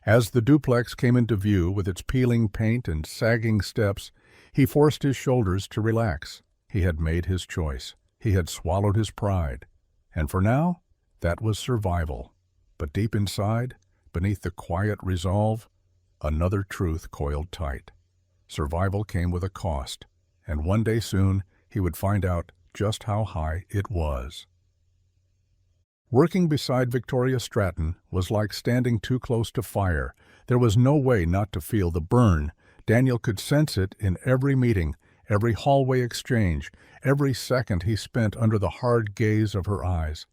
As the duplex came into view with its peeling paint and sagging steps, he forced his shoulders to relax. He had made his choice. He had swallowed his pride. And for now, that was survival. But deep inside, beneath the quiet resolve, another truth coiled tight. Survival came with a cost, and one day soon he would find out just how high it was. Working beside Victoria Stratton was like standing too close to fire. There was no way not to feel the burn. Daniel could sense it in every meeting, every hallway exchange, every second he spent under the hard gaze of her eyes.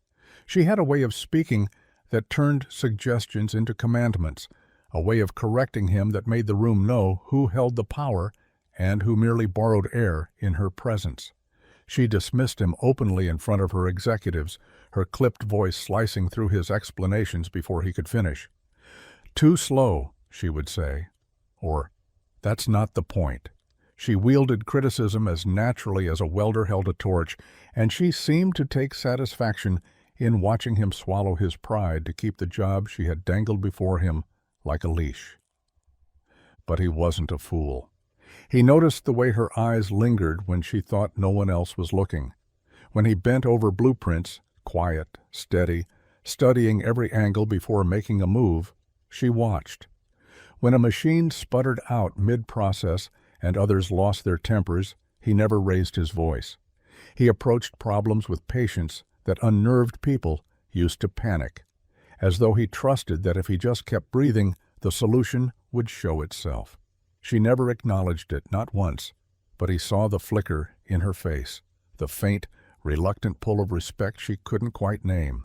She had a way of speaking that turned suggestions into commandments, a way of correcting him that made the room know who held the power and who merely borrowed air in her presence. She dismissed him openly in front of her executives, her clipped voice slicing through his explanations before he could finish. "Too slow," she would say, or "That's not the point." She wielded criticism as naturally as a welder held a torch, and she seemed to take satisfaction in watching him swallow his pride to keep the job she had dangled before him like a leash. But he wasn't a fool. He noticed the way her eyes lingered when she thought no one else was looking. When he bent over blueprints, quiet, steady, studying every angle before making a move, she watched. When a machine sputtered out mid-process and others lost their tempers, he never raised his voice. He approached problems with patience that unnerved people used to panic, as though he trusted that if he just kept breathing, the solution would show itself. She never acknowledged it, not once, but he saw the flicker in her face, the faint, reluctant pull of respect she couldn't quite name.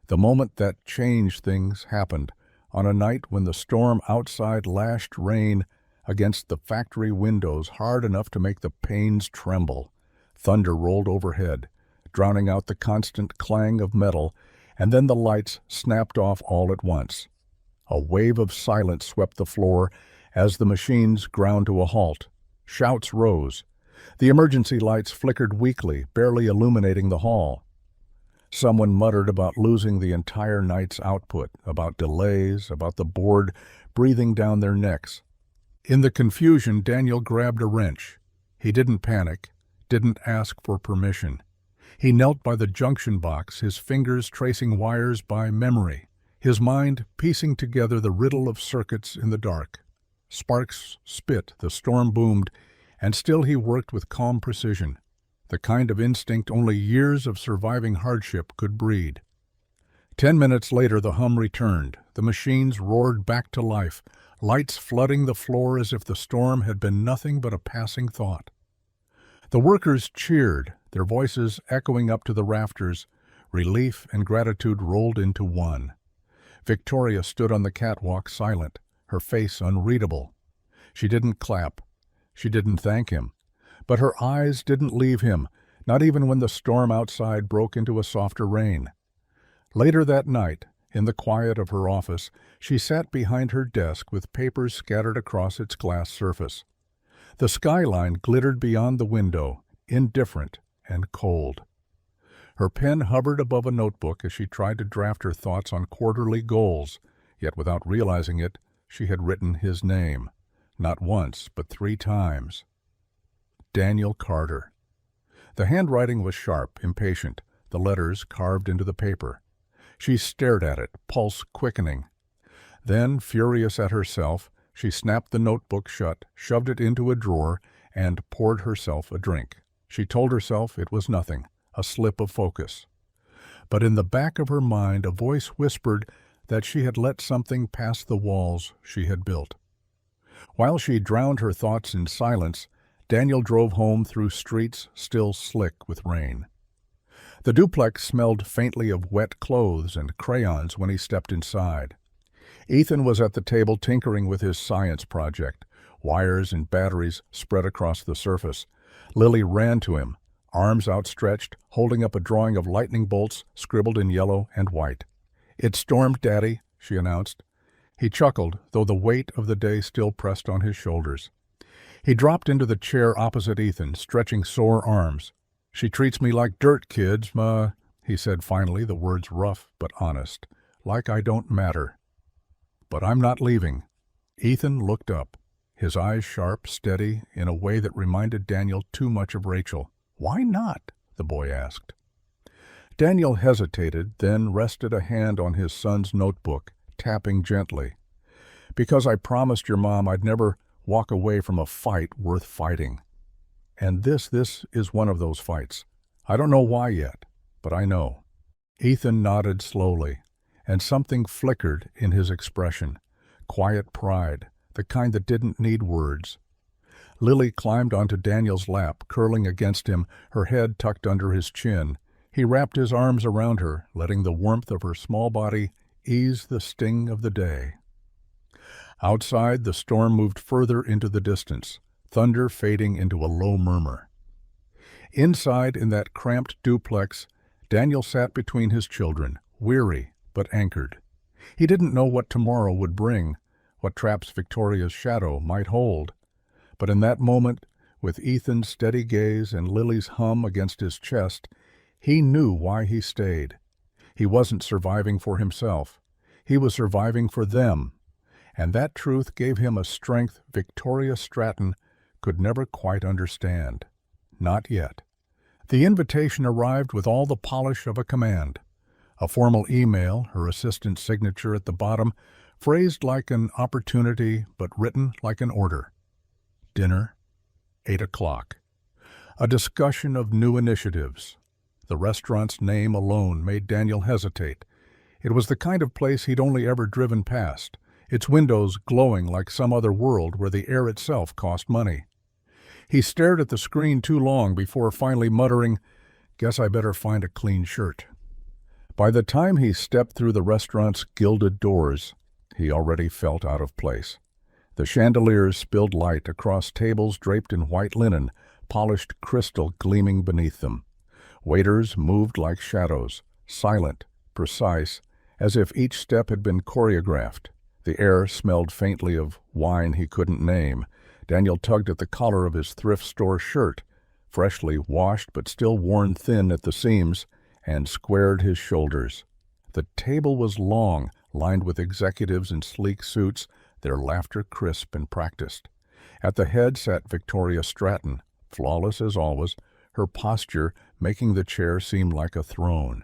The moment that changed things happened, on a night when the storm outside lashed rain against the factory windows hard enough to make the panes tremble. Thunder rolled overhead, drowning out the constant clang of metal, and then the lights snapped off all at once. A wave of silence swept the floor as the machines ground to a halt. Shouts rose. The emergency lights flickered weakly, barely illuminating the hall. Someone muttered about losing the entire night's output, about delays, about the board breathing down their necks. In the confusion, Daniel grabbed a wrench. He didn't panic, didn't ask for permission. He knelt by the junction box, his fingers tracing wires by memory, his mind piecing together the riddle of circuits in the dark. Sparks spit, the storm boomed, and still he worked with calm precision, the kind of instinct only years of surviving hardship could breed. 10 minutes later the hum returned. The machines roared back to life, lights flooding the floor as if the storm had been nothing but a passing thought. The workers cheered, their voices echoing up to the rafters. Relief and gratitude rolled into one. Victoria stood on the catwalk silent, her face unreadable. She didn't clap. She didn't thank him. But her eyes didn't leave him, not even when the storm outside broke into a softer rain. Later that night, In the quiet of her office, she sat behind her desk with papers scattered across its glass surface. The skyline glittered beyond the window, indifferent and cold. Her pen hovered above a notebook as she tried to draft her thoughts on quarterly goals, yet without realizing it, she had written his name, not once but 3 times. Daniel Carter. The handwriting was sharp, impatient, the letters carved into the paper. She stared at it, pulse quickening. Then, furious at herself, she snapped the notebook shut, shoved it into a drawer, and poured herself a drink. She told herself it was nothing, a slip of focus. But in the back of her mind a voice whispered that she had let something pass the walls she had built. While she drowned her thoughts in silence, Daniel drove home through streets still slick with rain. The duplex smelled faintly of wet clothes and crayons when he stepped inside. Ethan was at the table tinkering with his science project. Wires and batteries spread across the surface. Lily ran to him, arms outstretched, holding up a drawing of lightning bolts scribbled in yellow and white. "It stormed, Daddy," she announced. He chuckled, though the weight of the day still pressed on his shoulders. He dropped into the chair opposite Ethan, stretching sore arms. "She treats me like dirt, kids, Ma," he said finally, the words rough but honest. "Like I don't matter. But I'm not leaving." Ethan looked up, his eyes sharp, steady, in a way that reminded Daniel too much of Rachel. "Why not?" the boy asked. Daniel hesitated, then rested a hand on his son's notebook, tapping gently. "Because I promised your mom I'd never walk away from a fight worth fighting. And this is one of those fights. I don't know why yet, but I know." Ethan nodded slowly, and something flickered in his expression. Quiet pride, the kind that didn't need words. Lily climbed onto Daniel's lap, curling against him, her head tucked under his chin. He wrapped his arms around her, letting the warmth of her small body ease the sting of the day. Outside, the storm moved further into the distance, thunder fading into a low murmur. Inside, in that cramped duplex, Daniel sat between his children, weary but anchored. He didn't know what tomorrow would bring, what traps Victoria's shadow might hold. But in that moment, with Ethan's steady gaze and Lily's hum against his chest, he knew why he stayed. He wasn't surviving for himself. He was surviving for them. And that truth gave him a strength Victoria Stratton could never quite understand. Not yet. The invitation arrived with all the polish of a command. A formal email, her assistant's signature at the bottom, phrased like an opportunity but written like an order. Dinner, 8 o'clock. A discussion of new initiatives. The restaurant's name alone made Daniel hesitate. It was the kind of place he'd only ever driven past, its windows glowing like some other world where the air itself cost money. He stared at the screen too long before finally muttering, "Guess I better find a clean shirt." By the time he stepped through the restaurant's gilded doors, he already felt out of place. The chandeliers spilled light across tables draped in white linen, polished crystal gleaming beneath them. Waiters moved like shadows, silent, precise, as if each step had been choreographed. The air smelled faintly of wine he couldn't name. Daniel tugged at the collar of his thrift store shirt, freshly washed but still worn thin at the seams, and squared his shoulders. The table was long, lined with executives in sleek suits, their laughter crisp and practiced. At the head sat Victoria Stratton, flawless as always, her posture making the chair seem like a throne.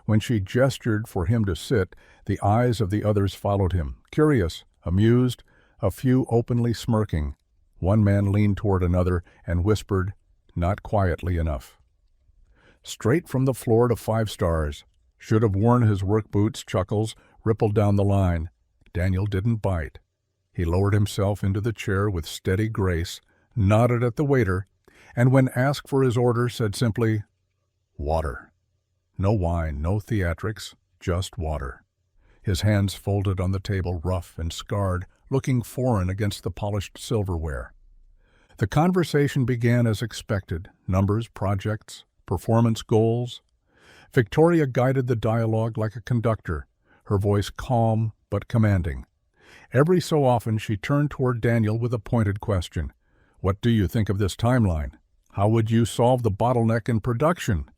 When she gestured for him to sit, the eyes of the others followed him, curious, amused, a few openly smirking. One man leaned toward another and whispered, not quietly enough. Straight from the floor to 5 stars. Should have worn his work boots, chuckles rippled down the line. Daniel didn't bite. He lowered himself into the chair with steady grace, nodded at the waiter, and when asked for his order said simply, "Water." No wine, no theatrics, just water. His hands folded on the table, rough and scarred, looking foreign against the polished silverware. The conversation began as expected, numbers, projects, performance goals. Victoria guided the dialogue like a conductor, her voice calm but commanding. Every so often she turned toward Daniel with a pointed question. "What do you think of this timeline? How would you solve the bottleneck in production?"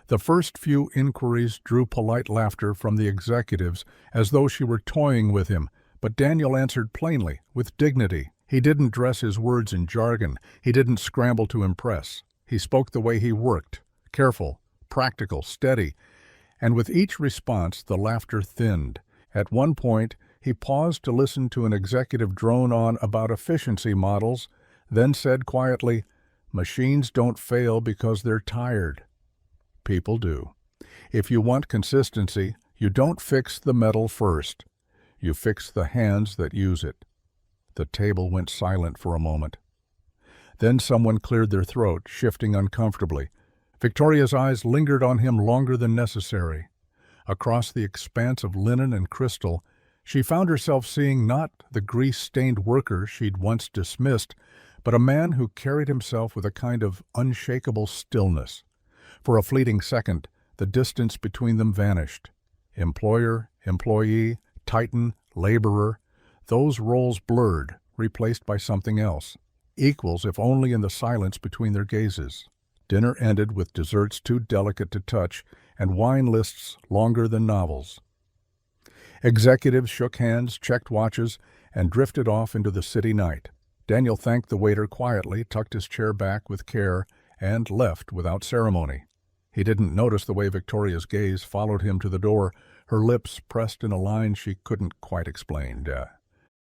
The first few inquiries drew polite laughter from the executives as though she were toying with him, but Daniel answered plainly, with dignity. He didn't dress his words in jargon. He didn't scramble to impress. He spoke the way he worked, careful, practical, steady, and with each response the laughter thinned. At one point, he paused to listen to an executive drone on about efficiency models, then said quietly, "Machines don't fail because they're tired. People do. If you want consistency, you don't fix the metal first. You fix the hands that use it." The table went silent for a moment. Then someone cleared their throat, shifting uncomfortably. Victoria's eyes lingered on him longer than necessary. Across the expanse of linen and crystal, she found herself seeing not the grease-stained worker she'd once dismissed, but a man who carried himself with a kind of unshakable stillness. For a fleeting second, the distance between them vanished. Employer, employee, titan, laborer, those roles blurred, replaced by something else. Equals, if only in the silence between their gazes. Dinner ended with desserts too delicate to touch and wine lists longer than novels. Executives shook hands, checked watches, and drifted off into the city night. Daniel thanked the waiter quietly, tucked his chair back with care, and left without ceremony. He didn't notice the way Victoria's gaze followed him to the door, her lips pressed in a line she couldn't quite explain.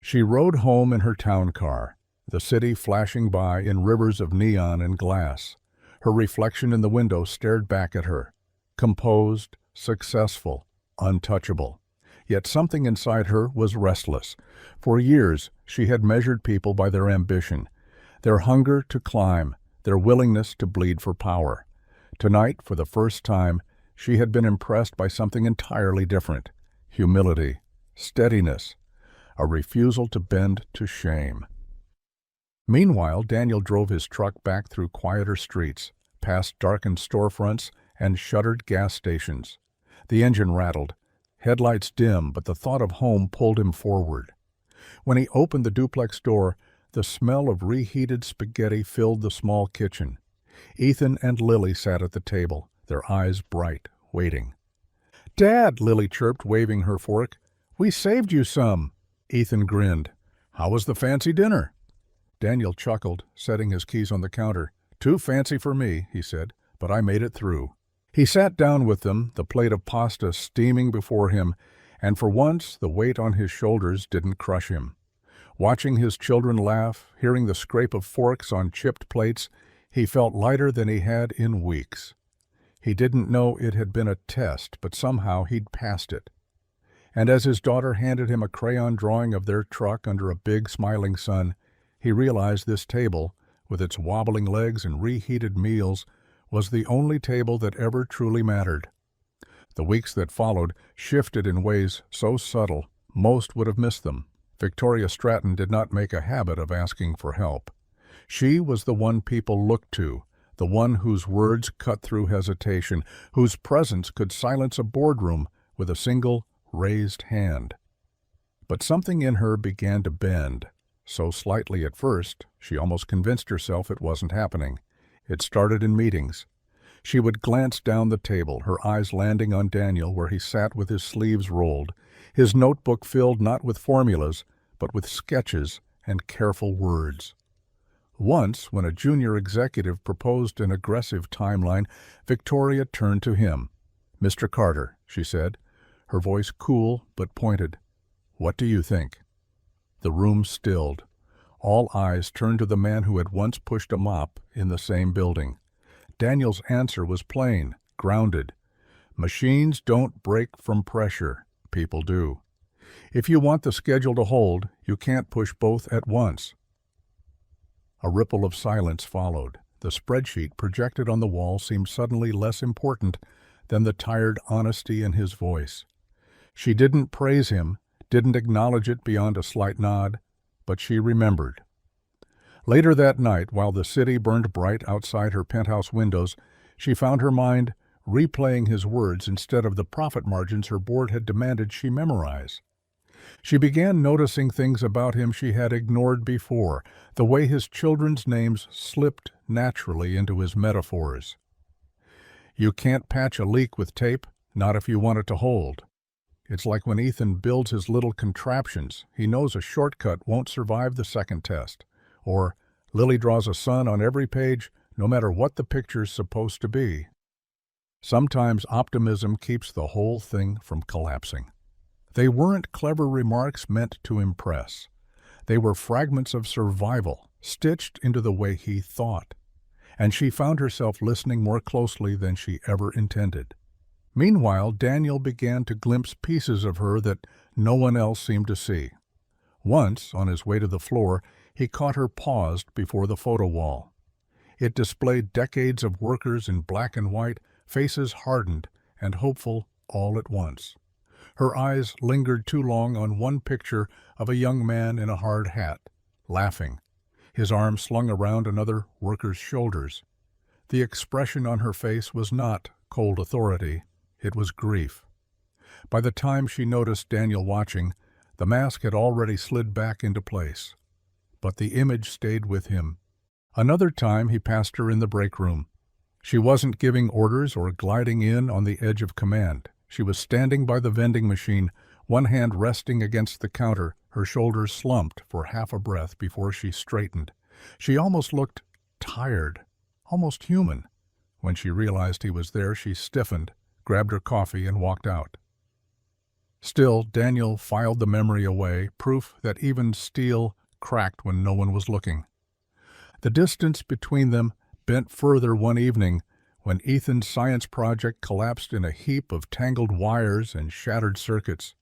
She rode home in her town car, the city flashing by in rivers of neon and glass. Her reflection in the window stared back at her, composed, successful, untouchable. Yet something inside her was restless. For years she had measured people by their ambition, their hunger to climb, their willingness to bleed for power. Tonight, for the first time, she had been impressed by something entirely different: humility, steadiness, a refusal to bend to shame. Meanwhile, Daniel drove his truck back through quieter streets, past darkened storefronts and shuttered gas stations. The engine rattled, headlights dim, but the thought of home pulled him forward. When he opened the duplex door, the smell of reheated spaghetti filled the small kitchen. Ethan and Lily sat at the table, their eyes bright, waiting. "Dad," Lily chirped, waving her fork, "we saved you some." Ethan grinned. "How was the fancy dinner?" Daniel chuckled, setting his keys on the counter. "Too fancy for me," he said, "but I made it through." He sat down with them, the plate of pasta steaming before him, and for once the weight on his shoulders didn't crush him. Watching his children laugh, hearing the scrape of forks on chipped plates, he felt lighter than he had in weeks. He didn't know it had been a test, but somehow he'd passed it. And as his daughter handed him a crayon drawing of their truck under a big, smiling sun, he realized this table, with its wobbling legs and reheated meals, was the only table that ever truly mattered. The weeks that followed shifted in ways so subtle, most would have missed them. Victoria Stratton did not make a habit of asking for help. She was the one people looked to, the one whose words cut through hesitation, whose presence could silence a boardroom with a single raised hand. But something in her began to bend, so slightly at first, she almost convinced herself it wasn't happening. It started in meetings. She would glance down the table, her eyes landing on Daniel where he sat with his sleeves rolled, his notebook filled not with formulas, but with sketches and careful words. Once, when a junior executive proposed an aggressive timeline, Victoria turned to him. "Mr. Carter," she said, her voice cool but pointed, "what do you think?" The room stilled. All eyes turned to the man who had once pushed a mop in the same building. Daniel's answer was plain, grounded. "Machines don't break from pressure. People do. If you want the schedule to hold, you can't push both at once." A ripple of silence followed. The spreadsheet projected on the wall seemed suddenly less important than the tired honesty in his voice. She didn't praise him, didn't acknowledge it beyond a slight nod, but she remembered. Later that night, while the city burned bright outside her penthouse windows, she found her mind replaying his words instead of the profit margins her board had demanded she memorize. She began noticing things about him she had ignored before, the way his children's names slipped naturally into his metaphors. You can't patch a leak with tape, not if you want it to hold. It's like when Ethan builds his little contraptions, he knows a shortcut won't survive the second test. Or, Lily draws a sun on every page, no matter what the picture's supposed to be. Sometimes optimism keeps the whole thing from collapsing. They weren't clever remarks meant to impress. They were fragments of survival, stitched into the way he thought. And she found herself listening more closely than she ever intended. Meanwhile, Daniel began to glimpse pieces of her that no one else seemed to see. Once, on his way to the floor, he caught her paused before the photo wall. It displayed decades of workers in black and white, faces hardened and hopeful all at once. Her eyes lingered too long on one picture of a young man in a hard hat, laughing, his arm slung around another worker's shoulders. The expression on her face was not cold authority, it was grief. By the time she noticed Daniel watching, the mask had already slid back into place. But the image stayed with him. Another time he passed her in the break room. She wasn't giving orders or gliding in on the edge of command. She was standing by the vending machine, one hand resting against the counter, her shoulders slumped for half a breath before she straightened. She almost looked tired, almost human. When she realized he was there, she stiffened, grabbed her coffee, and walked out. Still, Daniel filed the memory away, proof that even steel cracked when no one was looking. The distance between them bent further one evening when Ethan's science project collapsed in a heap of tangled wires and shattered circuits.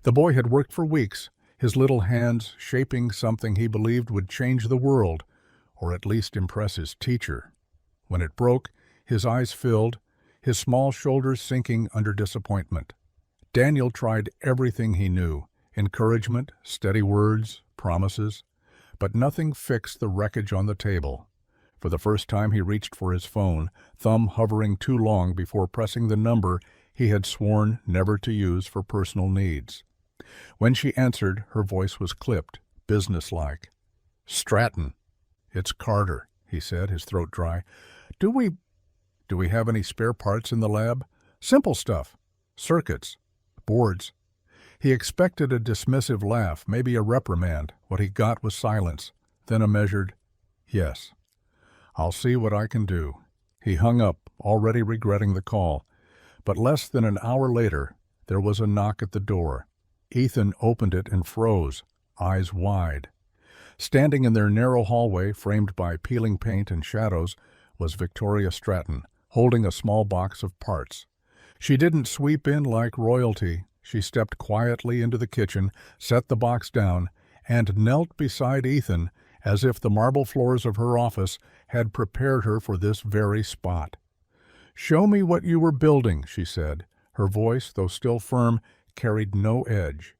The boy had worked for weeks, his little hands shaping something he believed would change the world, or at least impress his teacher. When it broke, his eyes filled, his small shoulders sinking under disappointment. Daniel tried everything he knew, encouragement, steady words, promises, but nothing fixed the wreckage on the table. For the first time he reached for his phone, thumb hovering too long before pressing the number he had sworn never to use for personal needs. When she answered, her voice was clipped, businesslike. "Stratton." "It's Carter," he said, his throat dry. Do we have any spare parts in the lab?" "Simple stuff. Circuits. Boards." He expected a dismissive laugh, maybe a reprimand. What he got was silence, then a measured, "Yes. I'll see what I can do." He hung up, already regretting the call. But less than an hour later, there was a knock at the door. Ethan opened it and froze, eyes wide. Standing in their narrow hallway, framed by peeling paint and shadows, was Victoria Stratton, holding a small box of parts. She didn't sweep in like royalty. She stepped quietly into the kitchen, set the box down, and knelt beside Ethan as if the marble floors of her office had prepared her for this very spot. "Show me what you were building," she said. Her voice, though still firm, carried no edge.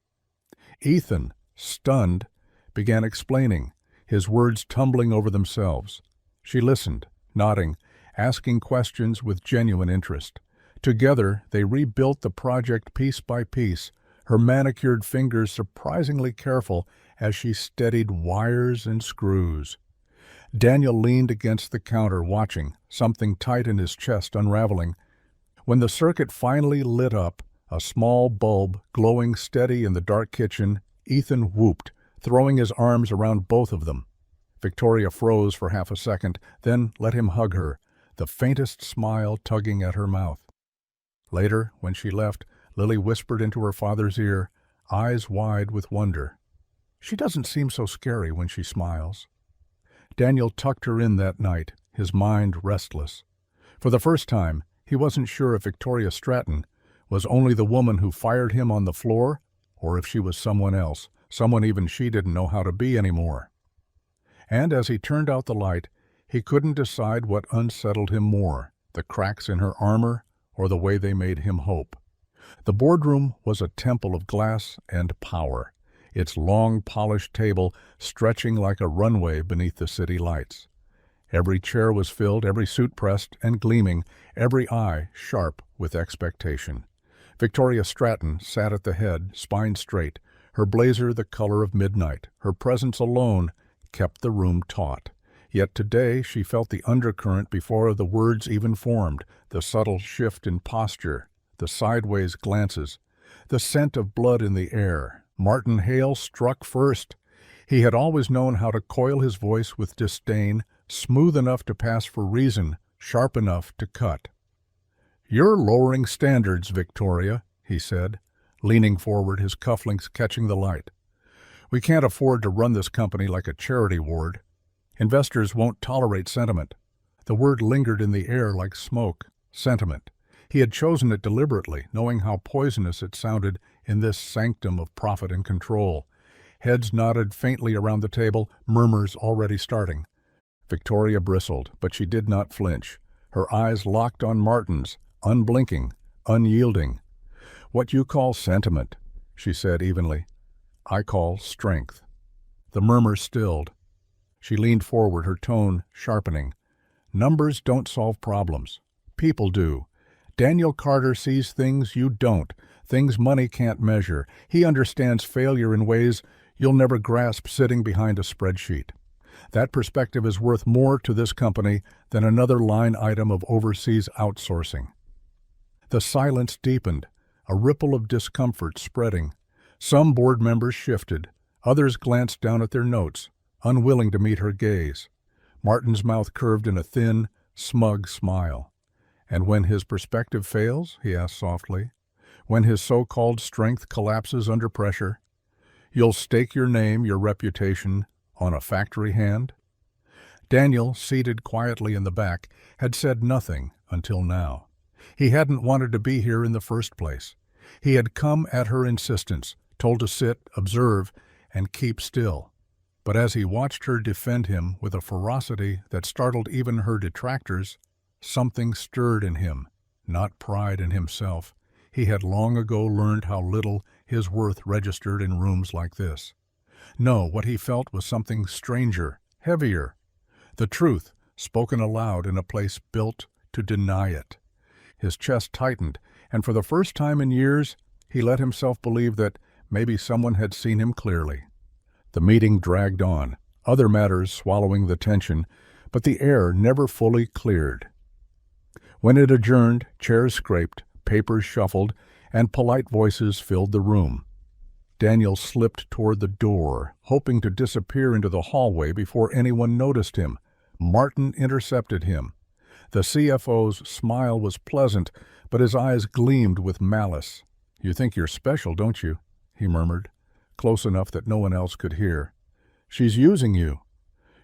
Ethan, stunned, began explaining, his words tumbling over themselves. She listened, nodding, asking questions with genuine interest. Together, they rebuilt the project piece by piece, her manicured fingers surprisingly careful as she steadied wires and screws. Daniel leaned against the counter, watching, something tight in his chest unraveling. When the circuit finally lit up, a small bulb glowing steady in the dark kitchen, Ethan whooped, throwing his arms around both of them. Victoria froze for half a second, then let him hug her, the faintest smile tugging at her mouth. Later, when she left, Lily whispered into her father's ear, eyes wide with wonder, "She doesn't seem so scary when she smiles." Daniel tucked her in that night, his mind restless. For the first time, he wasn't sure if Victoria Stratton was only the woman who fired him on the floor, or if she was someone else, someone even she didn't know how to be anymore. And as he turned out the light, he couldn't decide what unsettled him more, the cracks in her armor or the way they made him hope. The boardroom was a temple of glass and power, its long polished table stretching like a runway beneath the city lights. Every chair was filled, every suit pressed and gleaming, every eye sharp with expectation. Victoria Stratton sat at the head, spine straight, her blazer the color of midnight. Her presence alone kept the room taut. Yet today she felt the undercurrent before the words even formed, the subtle shift in posture, the sideways glances, the scent of blood in the air. Martin Hale struck first. He had always known how to coil his voice with disdain, smooth enough to pass for reason, sharp enough to cut. "You're lowering standards, Victoria," he said, leaning forward, his cufflinks catching the light. "We can't afford to run this company like a charity ward. Investors won't tolerate sentiment." The word lingered in the air like smoke. Sentiment. He had chosen it deliberately, knowing how poisonous it sounded in this sanctum of profit and control. Heads nodded faintly around the table, murmurs already starting. Victoria bristled, but she did not flinch. Her eyes locked on Martin's, unblinking, unyielding. "What you call sentiment," she said evenly, "I call strength." The murmur stilled. She leaned forward, her tone sharpening. "Numbers don't solve problems. People do. Daniel Carter sees things you don't, things money can't measure. He understands failure in ways you'll never grasp sitting behind a spreadsheet. That perspective is worth more to this company than another line item of overseas outsourcing." The silence deepened, a ripple of discomfort spreading. Some board members shifted. Others glanced down at their notes, unwilling to meet her gaze. Martin's mouth curved in a thin, smug smile. "And when his perspective fails," he asked softly, "when his so-called strength collapses under pressure, you'll stake your name, your reputation, on a factory hand?" Daniel, seated quietly in the back, had said nothing until now. He hadn't wanted to be here in the first place. He had come at her insistence, told to sit, observe, and keep still. But as he watched her defend him with a ferocity that startled even her detractors, something stirred in him, not pride in himself. He had long ago learned how little his worth registered in rooms like this. No, what he felt was something stranger, heavier. The truth, spoken aloud in a place built to deny it. His chest tightened, and for the first time in years, he let himself believe that maybe someone had seen him clearly. The meeting dragged on, other matters swallowing the tension, but the air never fully cleared. When it adjourned, chairs scraped, papers shuffled, and polite voices filled the room. Daniel slipped toward the door, hoping to disappear into the hallway before anyone noticed him. Martin intercepted him. The CFO's smile was pleasant, but his eyes gleamed with malice. "You think you're special, don't you?" he murmured, close enough that no one else could hear. "She's using you.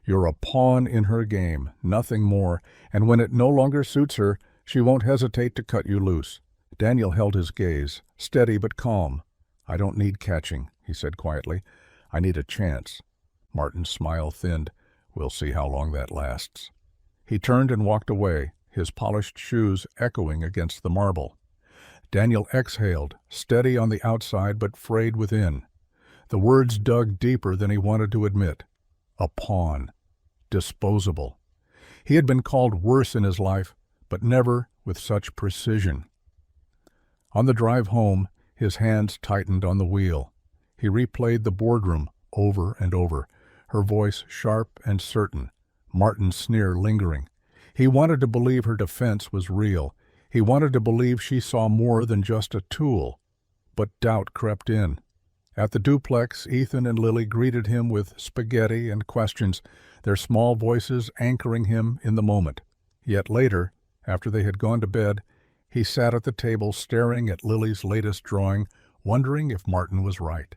You're a pawn in her game, nothing more, and when it no longer suits her, she won't hesitate to cut you loose." Daniel held his gaze, steady but calm. "I don't need catching," he said quietly. "I need a chance." Martin's smile thinned. "We'll see how long that lasts." He turned and walked away, his polished shoes echoing against the marble. Daniel exhaled, steady on the outside but frayed within. The words dug deeper than he wanted to admit. A pawn. Disposable. He had been called worse in his life, but never with such precision. On the drive home, his hands tightened on the wheel. He replayed the boardroom over and over, her voice sharp and certain, Martin's sneer lingering. He wanted to believe her defense was real. He wanted to believe she saw more than just a tool. But doubt crept in. At the duplex, Ethan and Lily greeted him with spaghetti and questions, their small voices anchoring him in the moment. Yet later, after they had gone to bed, he sat at the table staring at Lily's latest drawing, wondering if Martin was right.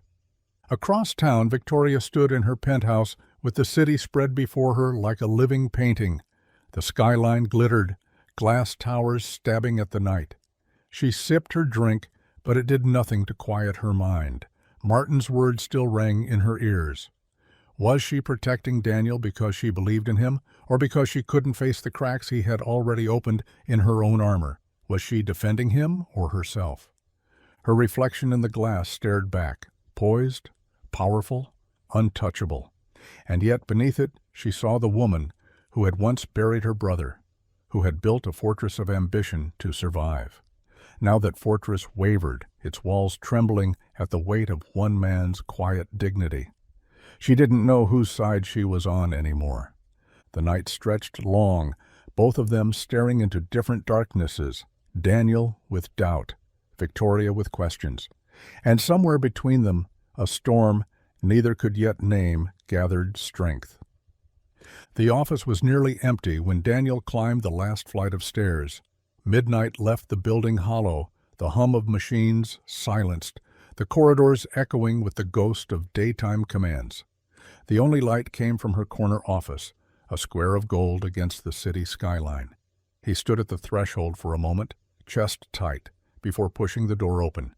Across town, Victoria stood in her penthouse with the city spread before her like a living painting. The skyline glittered, glass towers stabbing at the night. She sipped her drink, but it did nothing to quiet her mind. Martin's words still rang in her ears. Was she protecting Daniel because she believed in him, or because she couldn't face the cracks he had already opened in her own armor? Was she defending him or herself? Her reflection in the glass stared back, poised, powerful, untouchable. And yet beneath it she saw the woman who had once buried her brother, who had built a fortress of ambition to survive. Now that fortress wavered, its walls trembling at the weight of one man's quiet dignity. She didn't know whose side she was on anymore. The night stretched long, both of them staring into different darknesses, Daniel with doubt, Victoria with questions. And somewhere between them, a storm neither could yet name gathered strength. The office was nearly empty when Daniel climbed the last flight of stairs. Midnight left the building hollow, the hum of machines silenced, the corridors echoing with the ghost of daytime commands. The only light came from her corner office, a square of gold against the city skyline. He stood at the threshold for a moment, chest tight, before pushing the door open.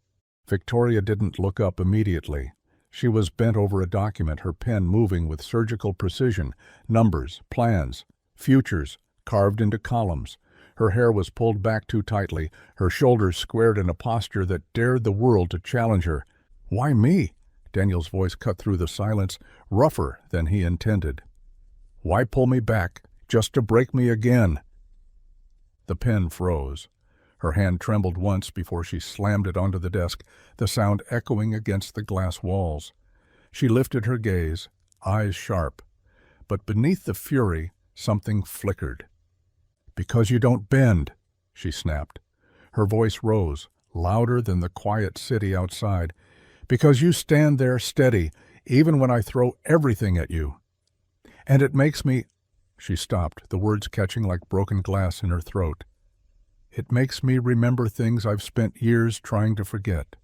Victoria didn't look up immediately. She was bent over a document, her pen moving with surgical precision, numbers, plans, futures carved into columns. Her hair was pulled back too tightly, her shoulders squared in a posture that dared the world to challenge her. "Why me?" Daniel's voice cut through the silence, rougher than he intended. "Why pull me back, just to break me again?" The pen froze. Her hand trembled once before she slammed it onto the desk, the sound echoing against the glass walls. She lifted her gaze, eyes sharp. But beneath the fury, something flickered. "Because you don't bend," she snapped. Her voice rose, louder than the quiet city outside. "Because you stand there steady, even when I throw everything at you. And it makes me—" She stopped, the words catching like broken glass in her throat. "It makes me remember things I've spent years trying to forget."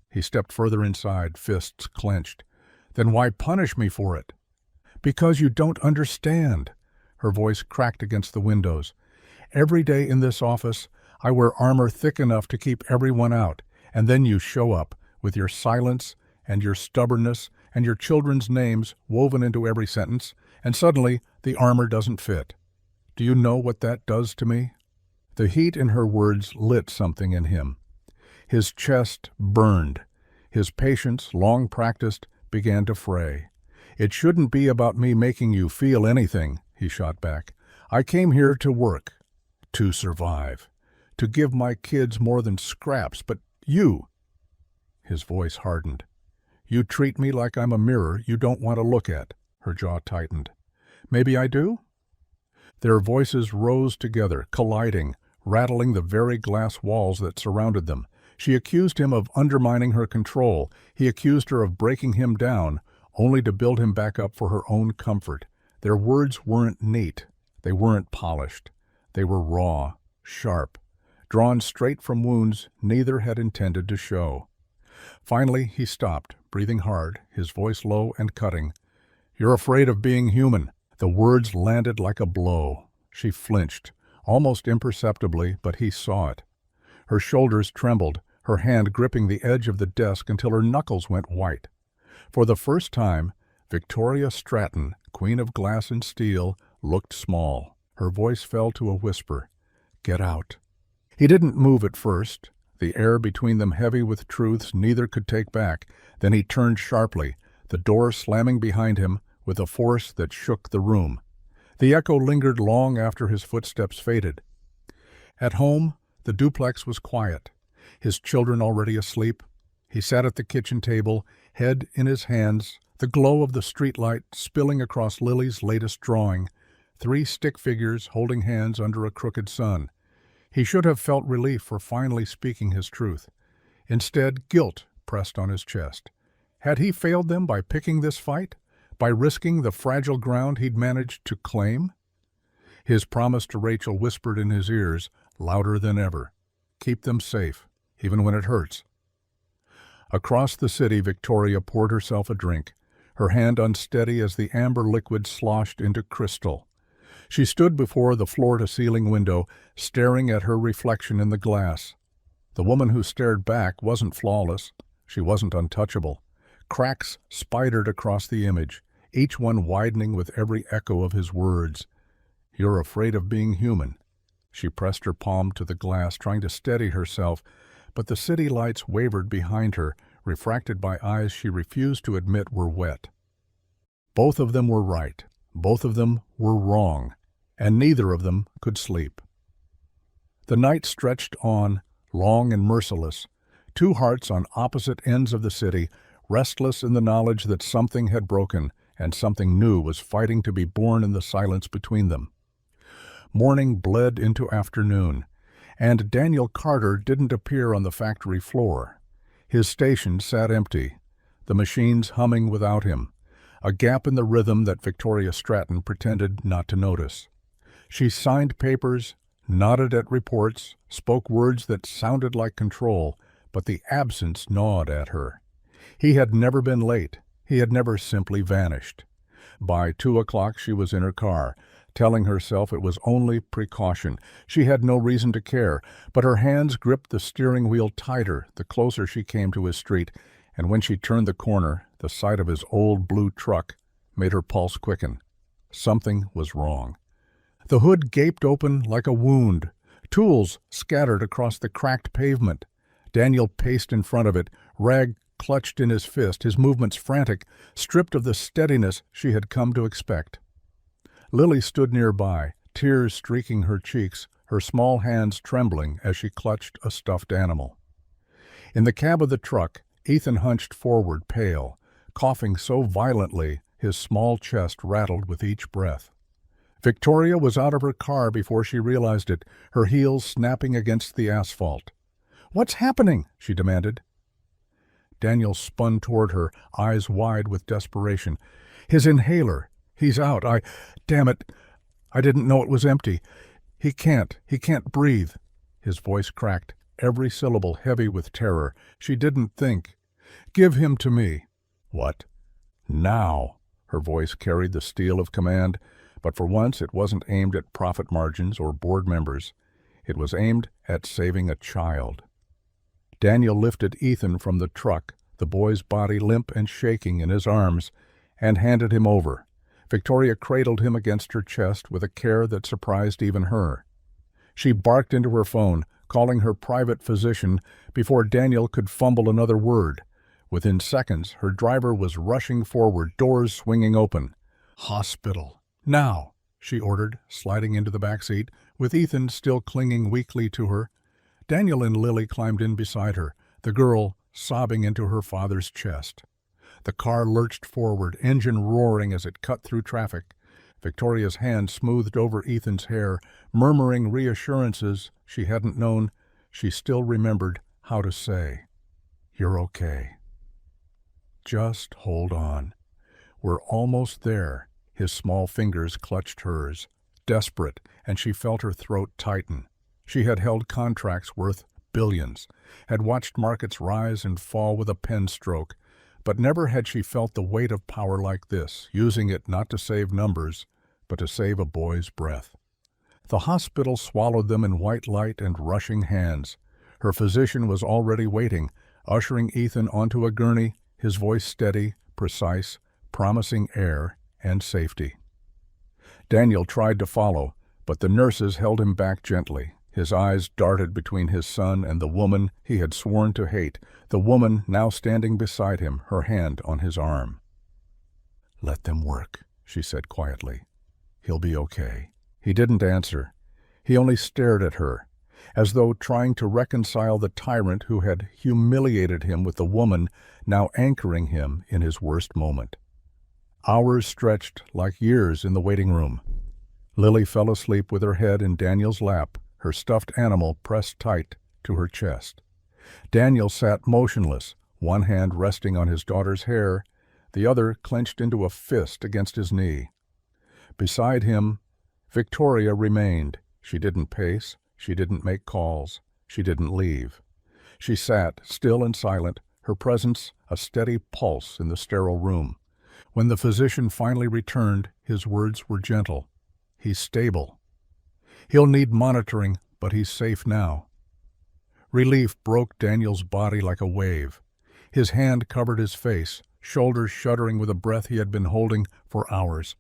He stepped further inside, fists clenched. "Then why punish me for it?" "Because you don't understand." Her voice cracked against the windows. "Every day in this office, I wear armor thick enough to keep everyone out, and then you show up, with your silence and your stubbornness and your children's names woven into every sentence, and suddenly the armor doesn't fit. Do you know what that does to me?" The heat in her words lit something in him. His chest burned. His patience, long practiced, began to fray. "It shouldn't be about me making you feel anything," he shot back. "I came here to work, to survive, to give my kids more than scraps, but you—" His voice hardened. "You treat me like I'm a mirror you don't want to look at." Her jaw tightened. "Maybe I do?" Their voices rose together, colliding, rattling the very glass walls that surrounded them. She accused him of undermining her control. He accused her of breaking him down, only to build him back up for her own comfort. Their words weren't neat. They weren't polished. They were raw, sharp, drawn straight from wounds neither had intended to show. Finally, he stopped, breathing hard, his voice low and cutting. "You're afraid of being human." The words landed like a blow. She flinched, almost imperceptibly, but he saw it. Her shoulders trembled, her hand gripping the edge of the desk until her knuckles went white. For the first time, Victoria Stratton, Queen of Glass and Steel, looked small. Her voice fell to a whisper. "Get out." He didn't move at first, the air between them heavy with truths neither could take back. Then he turned sharply, the door slamming behind him with a force that shook the room. The echo lingered long after his footsteps faded. At home, the duplex was quiet, his children already asleep. He sat at the kitchen table, head in his hands, the glow of the streetlight spilling across Lily's latest drawing, 3 stick figures holding hands under a crooked sun. He should have felt relief for finally speaking his truth. Instead, guilt pressed on his chest. Had he failed them by picking this fight? By risking the fragile ground he'd managed to claim? His promise to Rachel whispered in his ears, louder than ever. Keep them safe, even when it hurts. Across the city, Victoria poured herself a drink, her hand unsteady as the amber liquid sloshed into crystal. She stood before the floor-to-ceiling window, staring at her reflection in the glass. The woman who stared back wasn't flawless. She wasn't untouchable. Cracks spidered across the image, each one widening with every echo of his words. "You're afraid of being human." She pressed her palm to the glass, trying to steady herself, but the city lights wavered behind her, refracted by eyes she refused to admit were wet. Both of them were right. Both of them were wrong, and neither of them could sleep. The night stretched on, long and merciless, two hearts on opposite ends of the city, restless in the knowledge that something had broken and something new was fighting to be born in the silence between them. Morning bled into afternoon, and Daniel Carter didn't appear on the factory floor. His station sat empty, the machines humming without him, a gap in the rhythm that Victoria Stratton pretended not to notice. She signed papers, nodded at reports, spoke words that sounded like control, but the absence gnawed at her. He had never been late. He had never simply vanished. By 2 o'clock she was in her car, telling herself it was only precaution. She had no reason to care, but her hands gripped the steering wheel tighter the closer she came to his street, and when she turned the corner, the sight of his old blue truck made her pulse quicken. Something was wrong. The hood gaped open like a wound. Tools scattered across the cracked pavement. Daniel paced in front of it, rag clutched in his fist, his movements frantic, stripped of the steadiness she had come to expect. Lily stood nearby, tears streaking her cheeks, her small hands trembling as she clutched a stuffed animal. In the cab of the truck, Ethan hunched forward, pale, coughing so violently his small chest rattled with each breath. Victoria was out of her car before she realized it, her heels snapping against the asphalt. "What's happening?" she demanded. Daniel spun toward her, eyes wide with desperation. "His inhaler. He's out. Damn it. I didn't know it was empty. He can't breathe." His voice cracked, every syllable heavy with terror. She didn't think. "Give him to me." "What? Now?" Her voice carried the steel of command, but for once it wasn't aimed at profit margins or board members. It was aimed at saving a child. Daniel lifted Ethan from the truck, the boy's body limp and shaking in his arms, and handed him over. Victoria cradled him against her chest with a care that surprised even her. She barked into her phone, calling her private physician before Daniel could fumble another word. Within seconds, her driver was rushing forward, doors swinging open. "Hospital. Now," she ordered, sliding into the back seat, with Ethan still clinging weakly to her. Daniel and Lily climbed in beside her, the girl sobbing into her father's chest. The car lurched forward, engine roaring as it cut through traffic. Victoria's hand smoothed over Ethan's hair, murmuring reassurances she hadn't known she still remembered how to say. "You're okay. Just hold on. We're almost there." His small fingers clutched hers, desperate, and she felt her throat tighten. She had held contracts worth billions, had watched markets rise and fall with a pen stroke, but never had she felt the weight of power like this, using it not to save numbers, but to save a boy's breath. The hospital swallowed them in white light and rushing hands. Her physician was already waiting, ushering Ethan onto a gurney, his voice steady, precise, promising air and safety. Daniel tried to follow, but the nurses held him back gently. His eyes darted between his son and the woman he had sworn to hate, the woman now standing beside him, her hand on his arm. "Let them work," she said quietly. "He'll be okay." He didn't answer. He only stared at her, as though trying to reconcile the tyrant who had humiliated him with the woman now anchoring him in his worst moment. Hours stretched like years in the waiting room. Lily fell asleep with her head in Daniel's lap, her stuffed animal pressed tight to her chest. Daniel sat motionless, one hand resting on his daughter's hair, the other clenched into a fist against his knee. Beside him, Victoria remained. She didn't pace, she didn't make calls, she didn't leave. She sat, still and silent, her presence a steady pulse in the sterile room. When the physician finally returned, his words were gentle. "He's stable. He'll need monitoring, but he's safe now." Relief broke Daniel's body like a wave. His hand covered his face, shoulders shuddering with a breath he had been holding for hours.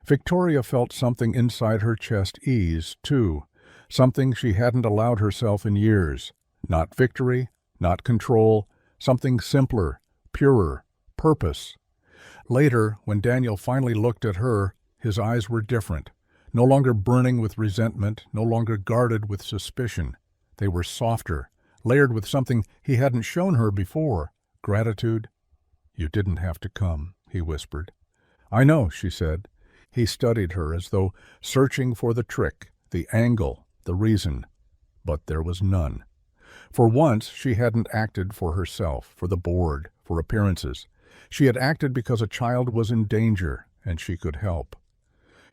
Victoria felt something inside her chest ease, too, something she hadn't allowed herself in years. Not victory, not control, something simpler, purer, purpose. Later, when Daniel finally looked at her, His eyes were different, no longer burning with resentment, no longer guarded with suspicion. They were softer, layered with something he hadn't shown her before, gratitude. "You didn't have to come," he whispered. "I know," she said. He studied her as though searching for the trick, the angle, the reason. But there was none. For once she hadn't acted for herself, for the board, for appearances. She had acted because a child was in danger, and she could help.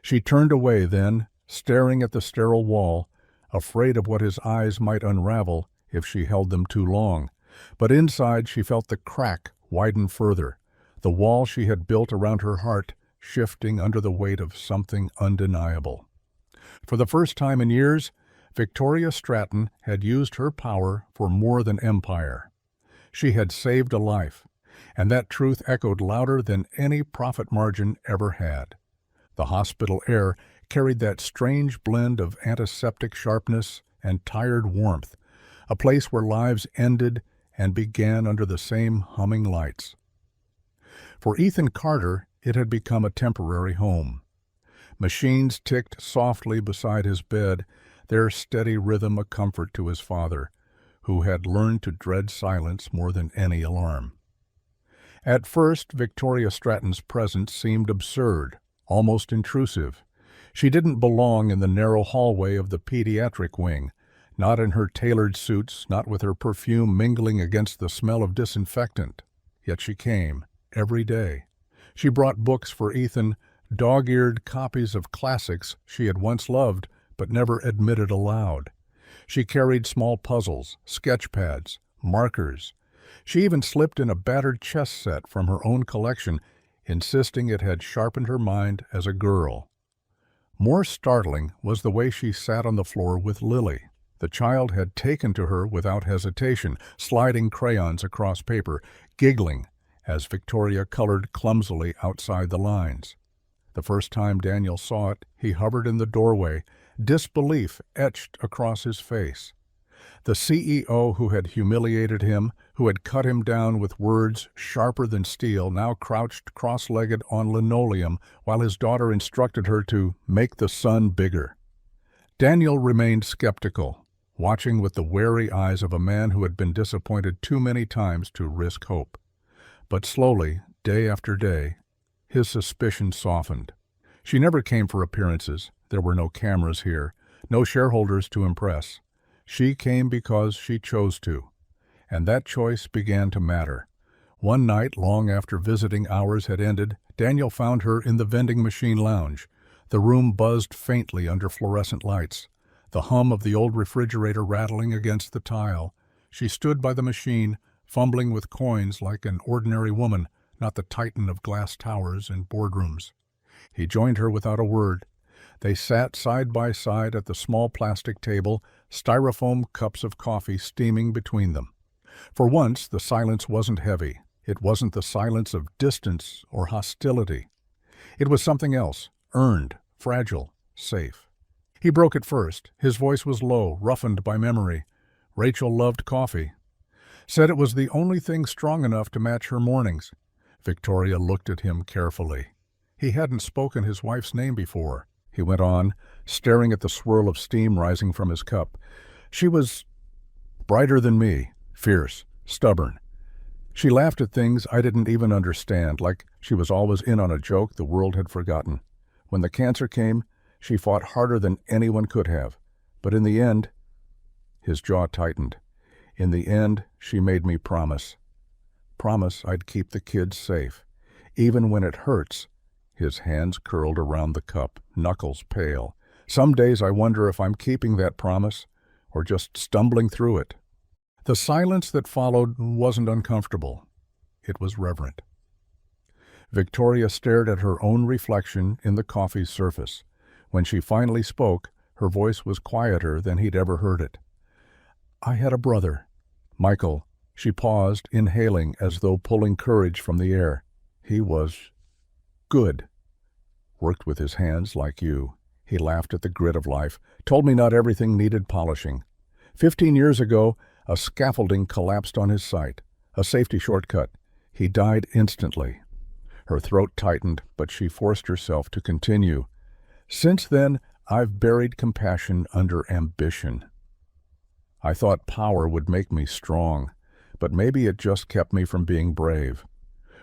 She turned away then, staring at the sterile wall, afraid of what his eyes might unravel if she held them too long. But inside she felt the crack widen further, the wall she had built around her heart shifting under the weight of something undeniable. For the first time in years, Victoria Stratton had used her power for more than empire. She had saved a life, and that truth echoed louder than any profit margin ever had. The hospital air carried that strange blend of antiseptic sharpness and tired warmth, a place where lives ended and began under the same humming lights. For Ethan Carter, it had become a temporary home. Machines ticked softly beside his bed, their steady rhythm a comfort to his father, who had learned to dread silence more than any alarm. At first, Victoria Stratton's presence seemed absurd, almost intrusive. She didn't belong in the narrow hallway of the pediatric wing, not in her tailored suits, not with her perfume mingling against the smell of disinfectant. Yet she came, every day. She brought books for Ethan, dog-eared copies of classics she had once loved but never admitted aloud. She carried small puzzles, sketch pads, markers. She even slipped in a battered chess set from her own collection, insisting it had sharpened her mind as a girl. More startling was the way she sat on the floor with Lily. The child had taken to her without hesitation, sliding crayons across paper, giggling as Victoria colored clumsily outside the lines. The first time Daniel saw it, he hovered in the doorway, disbelief etched across his face. The CEO who had humiliated him, who had cut him down with words sharper than steel, now crouched cross-legged on linoleum while his daughter instructed her to make the sun bigger. Daniel remained skeptical, watching with the wary eyes of a man who had been disappointed too many times to risk hope. But slowly, day after day, his suspicion softened. She never came for appearances. There were no cameras here, no shareholders to impress. She came because she chose to, and that choice began to matter. One night, long after visiting hours had ended, Daniel found her in the vending machine lounge. The room buzzed faintly under fluorescent lights, the hum of the old refrigerator rattling against the tile. She stood by the machine, fumbling with coins like an ordinary woman, not the titan of glass towers and boardrooms. He joined her without a word. They sat side by side at the small plastic table, styrofoam cups of coffee steaming between them. For once, the silence wasn't heavy. It wasn't the silence of distance or hostility. It was something else, earned, fragile, safe. He broke it first. His voice was low, roughened by memory. Rachel loved coffee. Said it was the only thing strong enough to match her mornings. Victoria looked at him carefully. He hadn't spoken his wife's name before. He went on, staring at the swirl of steam rising from his cup. She was brighter than me, fierce, stubborn. She laughed at things I didn't even understand, like she was always in on a joke the world had forgotten. When the cancer came, she fought harder than anyone could have. But in the end, his jaw tightened. In the end, she made me promise. Promise I'd keep the kids safe. Even when it hurts. His hands curled around the cup, knuckles pale. Some days I wonder if I'm keeping that promise, or just stumbling through it. The silence that followed wasn't uncomfortable. It was reverent. Victoria stared at her own reflection in the coffee's surface. When she finally spoke, her voice was quieter than he'd ever heard it. I had a brother. Michael. She paused, inhaling as though pulling courage from the air. He was good. Worked with his hands like you. He laughed at the grit of life, told me not everything needed polishing. 15 years ago, a scaffolding collapsed on his site, a safety shortcut. He died instantly. Her throat tightened, but she forced herself to continue. Since then, I've buried compassion under ambition. I thought power would make me strong, but maybe it just kept me from being brave.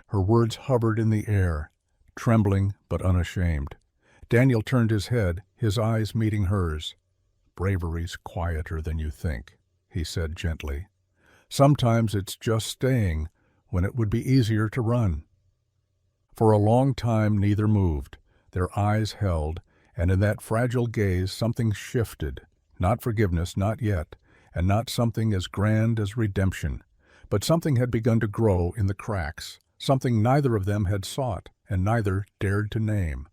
Her words hovered in the air, trembling but unashamed. Daniel turned his head, his eyes meeting hers. Bravery's quieter than you think, he said gently. Sometimes it's just staying when it would be easier to run. For a long time neither moved. Their eyes held, and in that fragile gaze something shifted. Not forgiveness, not yet, and not something as grand as redemption. But something had begun to grow in the cracks, something neither of them had sought, and neither dared to name.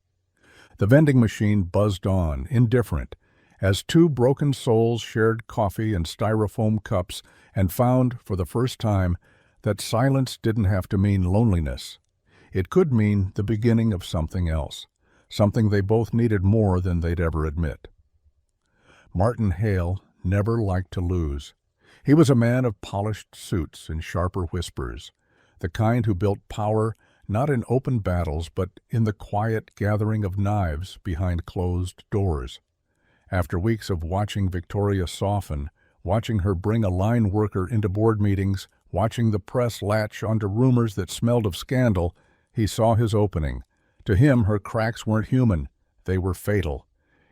The vending machine buzzed on, indifferent, as two broken souls shared coffee and styrofoam cups and found, for the first time, that silence didn't have to mean loneliness. It could mean the beginning of something else, something they both needed more than they'd ever admit. Martin Hale never liked to lose. He was a man of polished suits and sharper whispers, the kind who built power not in open battles but in the quiet gathering of knives behind closed doors. After weeks of watching Victoria soften, watching her bring a line worker into board meetings, watching the press latch onto rumors that smelled of scandal, he saw his opening. To him, her cracks weren't human, they were fatal,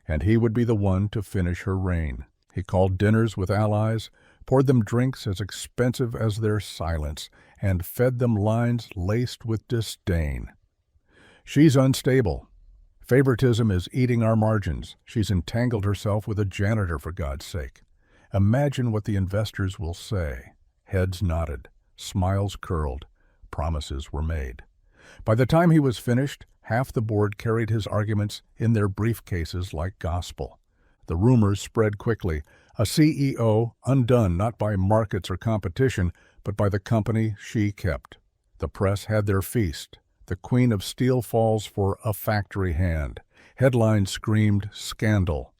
and he would be the one to finish her reign. He called dinners with allies, poured them drinks as expensive as their silence, and fed them lines laced with disdain. She's unstable. Favoritism is eating our margins. She's entangled herself with a janitor, for God's sake. Imagine what the investors will say. Heads nodded, smiles curled, promises were made. By the time he was finished, half the board carried his arguments in their briefcases like gospel. The rumors spread quickly. A CEO undone not by markets or competition, but by the company she kept. The press had their feast. The Queen of Steel falls for a factory hand. Headlines screamed scandal.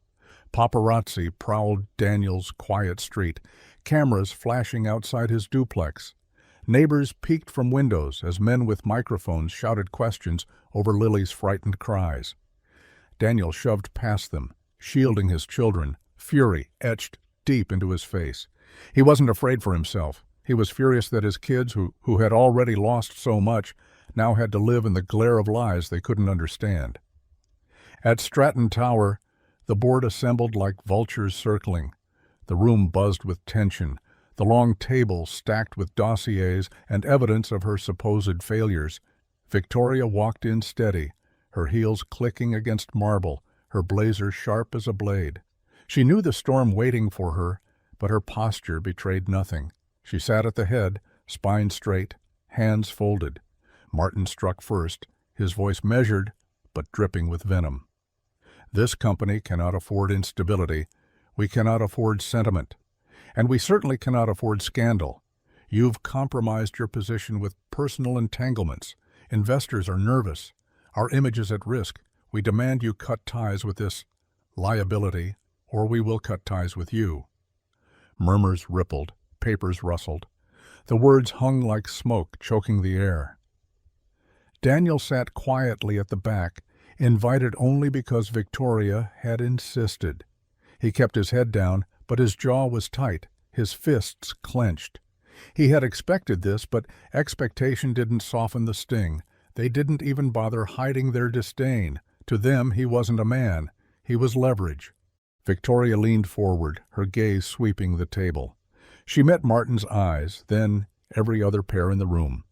Paparazzi prowled Daniel's quiet street, cameras flashing outside his duplex. Neighbors peeked from windows as men with microphones shouted questions over Lily's frightened cries. Daniel shoved past them, shielding his children, fury etched deep into his face. He wasn't afraid for himself. He was furious that his kids, who had already lost so much, now had to live in the glare of lies they couldn't understand. At Stratton Tower, the board assembled like vultures circling. The room buzzed with tension, the long table stacked with dossiers and evidence of her supposed failures. Victoria walked in steady, her heels clicking against marble, her blazer sharp as a blade. She knew the storm waiting for her, but her posture betrayed nothing. She sat at the head, spine straight, hands folded. Martin struck first, his voice measured, but dripping with venom. This company cannot afford instability. We cannot afford sentiment. And we certainly cannot afford scandal. You've compromised your position with personal entanglements. Investors are nervous. Our image is at risk. We demand you cut ties with this liability, or we will cut ties with you. Murmurs rippled, papers rustled. The words hung like smoke, choking the air. Daniel sat quietly at the back, invited only because Victoria had insisted. He kept his head down, but his jaw was tight, his fists clenched. He had expected this, but expectation didn't soften the sting. They didn't even bother hiding their disdain. To them, he wasn't a man. He was leverage. Victoria leaned forward, her gaze sweeping the table. She met Martin's eyes, then every other pair in the room.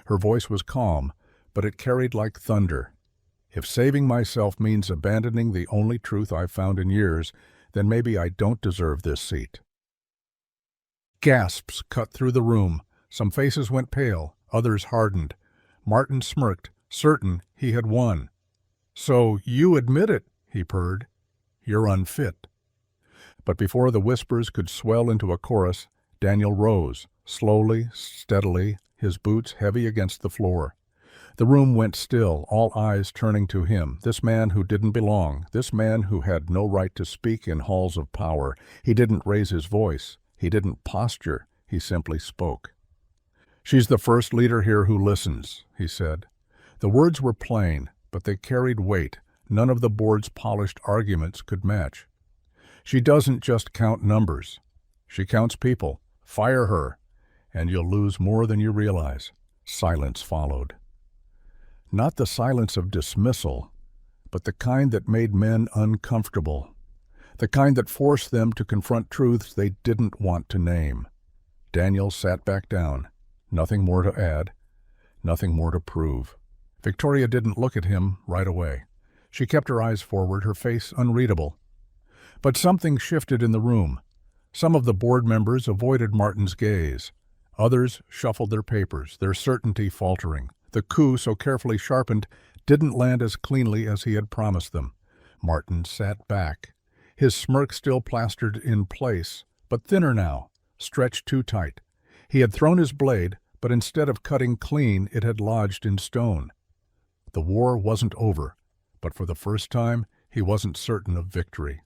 Her voice was calm, but it carried like thunder. If saving myself means abandoning the only truth I've found in years, then maybe I don't deserve this seat. Gasps cut through the room. Some faces went pale, others hardened. Martin smirked, certain he had won. "So you admit it," he purred. "You're unfit." But before the whispers could swell into a chorus, Daniel rose, slowly, steadily, his boots heavy against the floor. The room went still, all eyes turning to him, this man who didn't belong, this man who had no right to speak in halls of power. He didn't raise his voice. He didn't posture. He simply spoke. "She's the first leader here who listens," he said. The words were plain, but they carried weight none of the board's polished arguments could match. She doesn't just count numbers. She counts people. Fire her, and you'll lose more than you realize. Silence followed. Not the silence of dismissal, but the kind that made men uncomfortable. The kind that forced them to confront truths they didn't want to name. Daniel sat back down. Nothing more to add. Nothing more to prove. Victoria didn't look at him right away. She kept her eyes forward, her face unreadable. But something shifted in the room. Some of the board members avoided Martin's gaze. Others shuffled their papers, their certainty faltering. The coup, so carefully sharpened, didn't land as cleanly as he had promised them. Martin sat back, his smirk still plastered in place, but thinner now, stretched too tight. He had thrown his blade, but instead of cutting clean, it had lodged in stone. The war wasn't over, but for the first time, he wasn't certain of victory.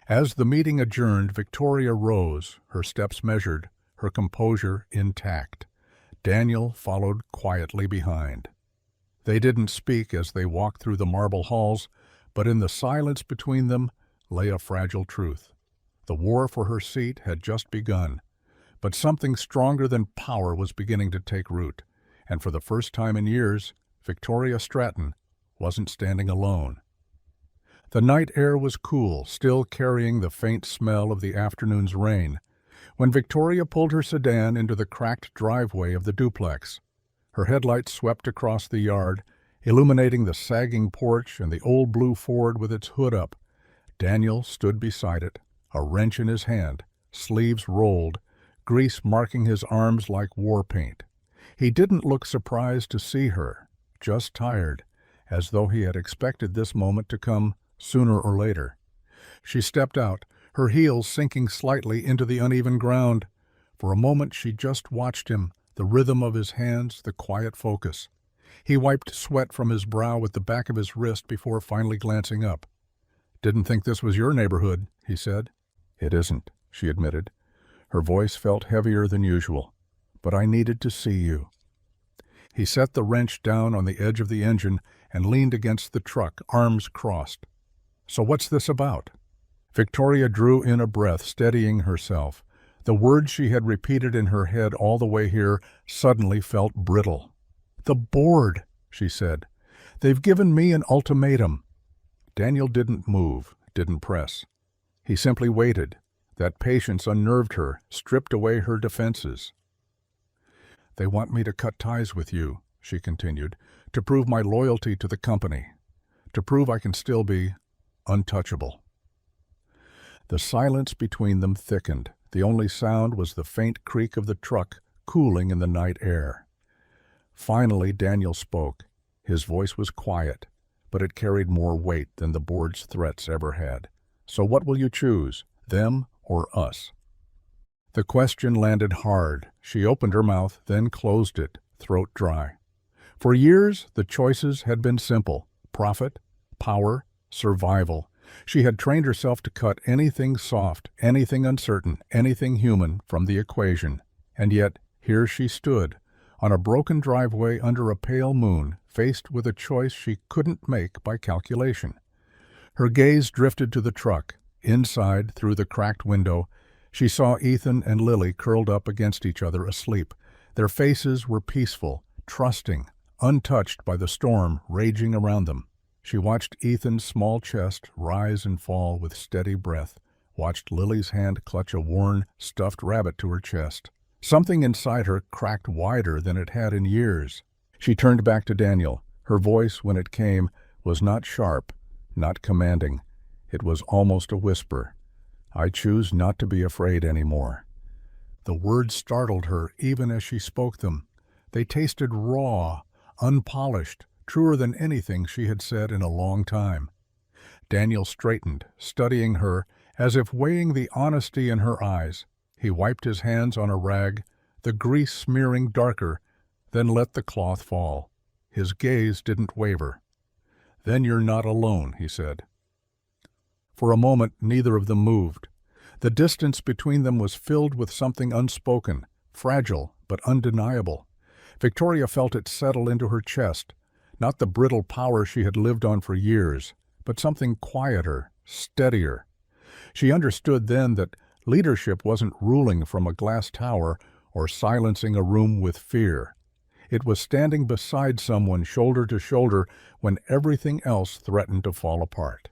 As the meeting adjourned, Victoria rose, her steps measured, her composure intact. Daniel followed quietly behind. They didn't speak as they walked through the marble halls, but in the silence between them lay a fragile truth. The war for her seat had just begun, but something stronger than power was beginning to take root, and for the first time in years, Victoria Stratton wasn't standing alone. The night air was cool, still carrying the faint smell of the afternoon's rain, when Victoria pulled her sedan into the cracked driveway of the duplex. Her headlights swept across the yard, illuminating the sagging porch and the old blue Ford with its hood up. Daniel stood beside it, a wrench in his hand, sleeves rolled, grease marking his arms like war paint. He didn't look surprised to see her, just tired, as though he had expected this moment to come sooner or later. She stepped out, her heels sinking slightly into the uneven ground. For a moment she just watched him, the rhythm of his hands, the quiet focus. He wiped sweat from his brow with the back of his wrist before finally glancing up. "Didn't think this was your neighborhood," he said. "It isn't," she admitted. Her voice felt heavier than usual. "But I needed to see you." He set the wrench down on the edge of the engine and leaned against the truck, arms crossed. "So what's this about?" Victoria drew in a breath, steadying herself. The words she had repeated in her head all the way here suddenly felt brittle. "The board," she said. "They've given me an ultimatum." Daniel didn't move, didn't press. He simply waited. That patience unnerved her, stripped away her defenses. "They want me to cut ties with you," she continued, "to prove my loyalty to the company, to prove I can still be untouchable." The silence between them thickened. The only sound was the faint creak of the truck cooling in the night air. Finally, Daniel spoke. His voice was quiet, but it carried more weight than the board's threats ever had. "So what will you choose, them or us?" The question landed hard. She opened her mouth, then closed it, throat dry. For years, the choices had been simple: profit, power, survival. She had trained herself to cut anything soft, anything uncertain, anything human from the equation. And yet, here she stood, on a broken driveway under a pale moon, faced with a choice she couldn't make by calculation. Her gaze drifted to the truck. Inside, through the cracked window, she saw Ethan and Lily curled up against each other, asleep. Their faces were peaceful, trusting, untouched by the storm raging around them. She watched Ethan's small chest rise and fall with steady breath, watched Lily's hand clutch a worn, stuffed rabbit to her chest. Something inside her cracked wider than it had in years. She turned back to Daniel. Her voice, when it came, was not sharp, not commanding. It was almost a whisper. "I choose not to be afraid anymore." The words startled her even as she spoke them. They tasted raw, unpolished, truer than anything she had said in a long time. Daniel straightened, studying her, as if weighing the honesty in her eyes. He wiped his hands on a rag, the grease smearing darker, then let the cloth fall. His gaze didn't waver. "Then you're not alone," he said. For a moment, neither of them moved. The distance between them was filled with something unspoken, fragile but undeniable. Victoria felt it settle into her chest, Not the brittle power she had lived on for years, but something quieter, steadier. She understood then that leadership wasn't ruling from a glass tower or silencing a room with fear. It was standing beside someone shoulder to shoulder when everything else threatened to fall apart.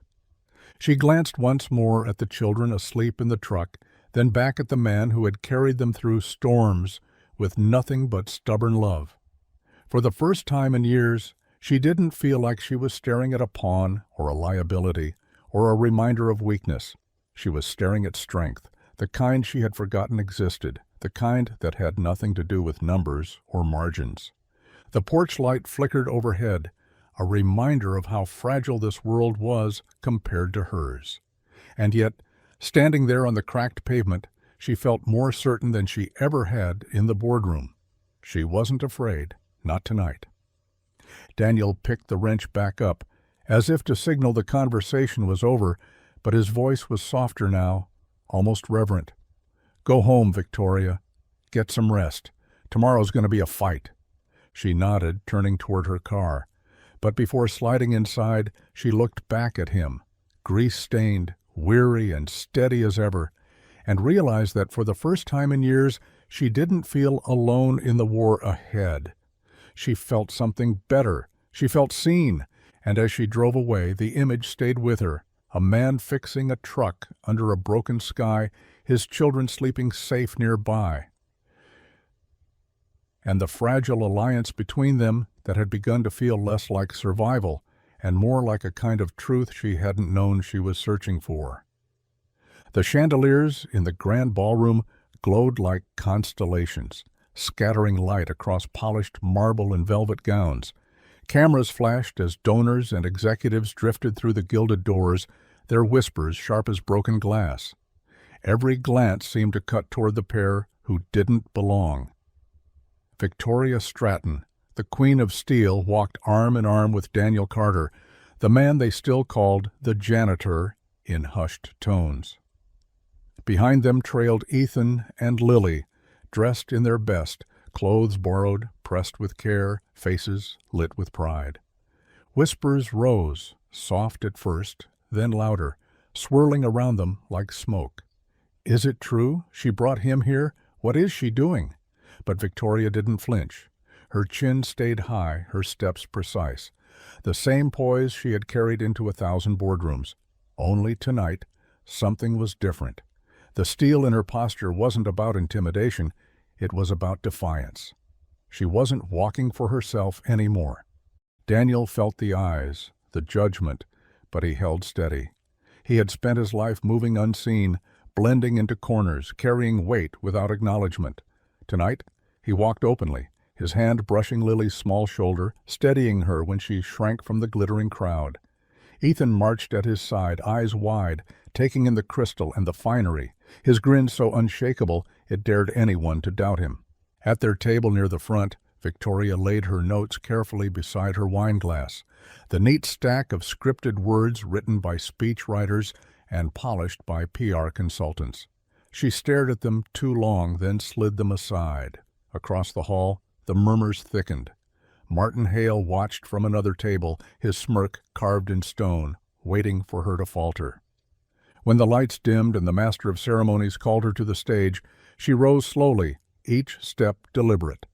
She glanced once more at the children asleep in the truck, then back at the man who had carried them through storms with nothing but stubborn love. For the first time in years, she didn't feel like she was staring at a pawn or a liability or a reminder of weakness. She was staring at strength, the kind she had forgotten existed, the kind that had nothing to do with numbers or margins. The porch light flickered overhead, a reminder of how fragile this world was compared to hers. And yet, standing there on the cracked pavement, she felt more certain than she ever had in the boardroom. She wasn't afraid, not tonight. Daniel picked the wrench back up, as if to signal the conversation was over, but his voice was softer now, almost reverent. "Go home, Victoria. Get some rest. Tomorrow's going to be a fight." She nodded, turning toward her car. But before sliding inside, she looked back at him, grease-stained, weary and steady as ever, and realized that for the first time in years, she didn't feel alone in the war ahead. She felt something better. She felt seen, and as she drove away, the image stayed with her, a man fixing a truck under a broken sky, his children sleeping safe nearby. And the fragile alliance between them that had begun to feel less like survival and more like a kind of truth she hadn't known she was searching for. The chandeliers in the grand ballroom glowed like constellations, scattering light across polished marble and velvet gowns. Cameras flashed as donors and executives drifted through the gilded doors, their whispers sharp as broken glass. Every glance seemed to cut toward the pair who didn't belong. Victoria Stratton, the Queen of Steel, walked arm in arm with Daniel Carter, the man they still called the janitor, in hushed tones. Behind them trailed Ethan and Lily, dressed in their best, clothes borrowed, pressed with care, faces lit with pride. Whispers rose, soft at first, then louder, swirling around them like smoke. "Is it true? She brought him here? What is she doing?" But Victoria didn't flinch. Her chin stayed high, her steps precise. The same poise she had carried into 1,000 boardrooms. Only tonight, something was different. The steel in her posture wasn't about intimidation, it was about defiance. She wasn't walking for herself anymore. Daniel felt the eyes, the judgment, but he held steady. He had spent his life moving unseen, blending into corners, carrying weight without acknowledgement. Tonight, he walked openly, his hand brushing Lily's small shoulder, steadying her when she shrank from the glittering crowd. Ethan marched at his side, eyes wide, taking in the crystal and the finery, his grin so unshakable it dared anyone to doubt him. At their table near the front, Victoria laid her notes carefully beside her wineglass, the neat stack of scripted words written by speech writers and polished by PR consultants. She stared at them too long, then slid them aside. Across the hall, the murmurs thickened. Martin Hale watched from another table, his smirk carved in stone, waiting for her to falter. When the lights dimmed and the master of ceremonies called her to the stage, she rose slowly, each step deliberate.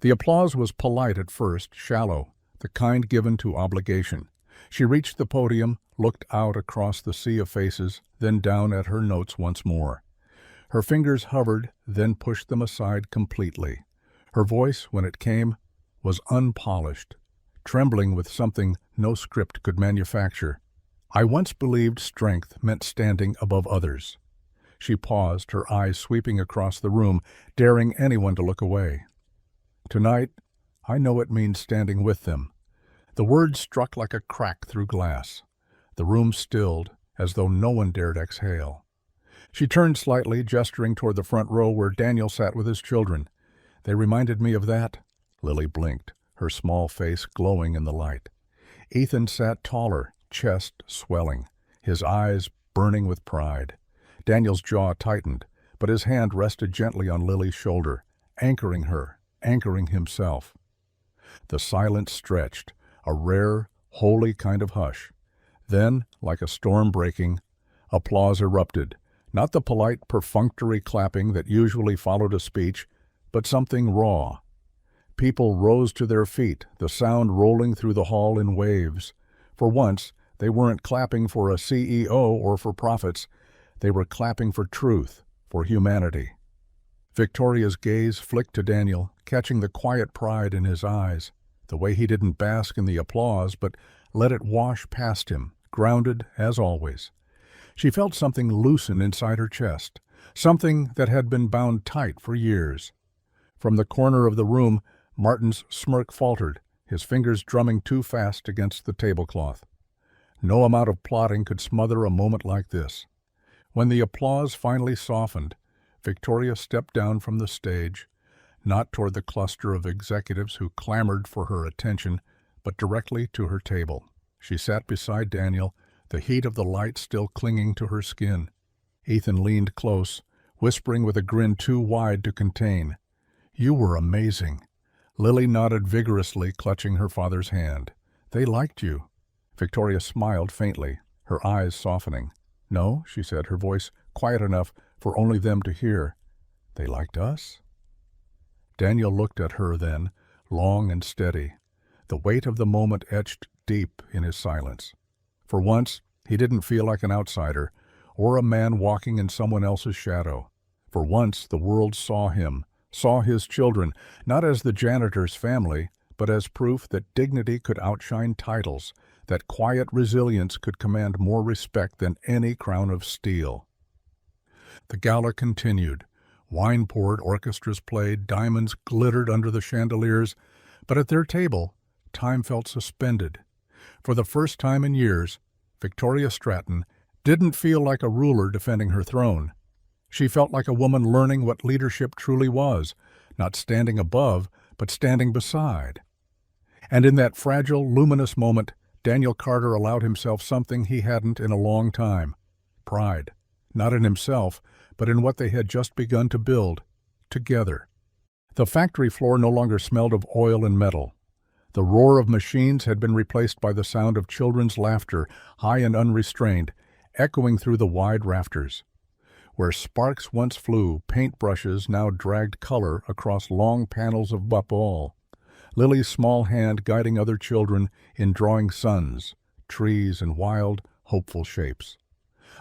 The applause was polite at first, shallow, the kind given to obligation. She reached the podium, looked out across the sea of faces, then down at her notes once more. Her fingers hovered, then pushed them aside completely. Her voice, when it came, was unpolished, trembling with something no script could manufacture. "I once believed strength meant standing above others." She paused, her eyes sweeping across the room, daring anyone to look away. "Tonight, I know it means standing with them." The words struck like a crack through glass. The room stilled, as though no one dared exhale. She turned slightly, gesturing toward the front row where Daniel sat with his children. "They reminded me of that." Lily blinked, her small face glowing in the light. Ethan sat taller, chest swelling, his eyes burning with pride. Daniel's jaw tightened, but his hand rested gently on Lily's shoulder, anchoring her, anchoring himself. The silence stretched, a rare, holy kind of hush. Then, like a storm breaking, applause erupted, not the polite, perfunctory clapping that usually followed a speech, but something raw. People rose to their feet, the sound rolling through the hall in waves. For once, they weren't clapping for a CEO or for profits. They were clapping for truth, for humanity. Victoria's gaze flicked to Daniel, catching the quiet pride in his eyes, the way he didn't bask in the applause, but let it wash past him, grounded as always. She felt something loosen inside her chest, something that had been bound tight for years. From the corner of the room, Martin's smirk faltered, his fingers drumming too fast against the tablecloth. No amount of plotting could smother a moment like this. When the applause finally softened, Victoria stepped down from the stage, not toward the cluster of executives who clamored for her attention, but directly to her table. She sat beside Daniel, the heat of the light still clinging to her skin. Ethan leaned close, whispering with a grin too wide to contain. "You were amazing." Lily nodded vigorously, clutching her father's hand. "They liked you." Victoria smiled faintly, her eyes softening. "No," she said, her voice quiet enough for only them to hear. "They liked us?" Daniel looked at her then, long and steady, the weight of the moment etched deep in his silence. For once, he didn't feel like an outsider, or a man walking in someone else's shadow. For once, the world saw him, saw his children, not as the janitor's family, but as proof that dignity could outshine titles, that quiet resilience could command more respect than any crown of steel. The gala continued. Wine poured, orchestras played, diamonds glittered under the chandeliers, but at their table, time felt suspended. For the first time in years, Victoria Stratton didn't feel like a ruler defending her throne. She felt like a woman learning what leadership truly was, not standing above, but standing beside. And in that fragile, luminous moment, Daniel Carter allowed himself something he hadn't in a long time: pride, not in himself, but in what they had just begun to build, together. The factory floor no longer smelled of oil and metal. The roar of machines had been replaced by the sound of children's laughter, high and unrestrained, echoing through the wide rafters. Where sparks once flew, paintbrushes now dragged color across long panels of bapol, Lily's small hand guiding other children in drawing suns, trees, and wild, hopeful shapes.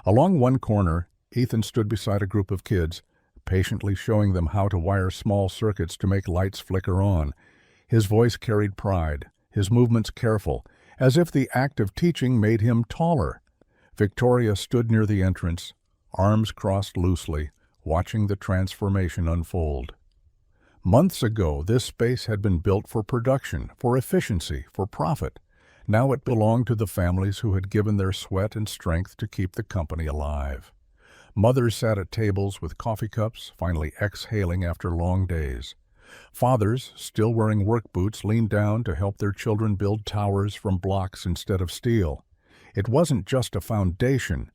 Along one corner, Ethan stood beside a group of kids, patiently showing them how to wire small circuits to make lights flicker on. His voice carried pride, his movements careful, as if the act of teaching made him taller. Victoria stood near the entrance, arms crossed loosely, watching the transformation unfold. Months ago, this space had been built for production, for efficiency, for profit. Now it belonged to the families who had given their sweat and strength to keep the company alive. Mothers sat at tables with coffee cups, finally exhaling after long days. Fathers, still wearing work boots, leaned down to help their children build towers from blocks instead of steel. It wasn't just a foundation.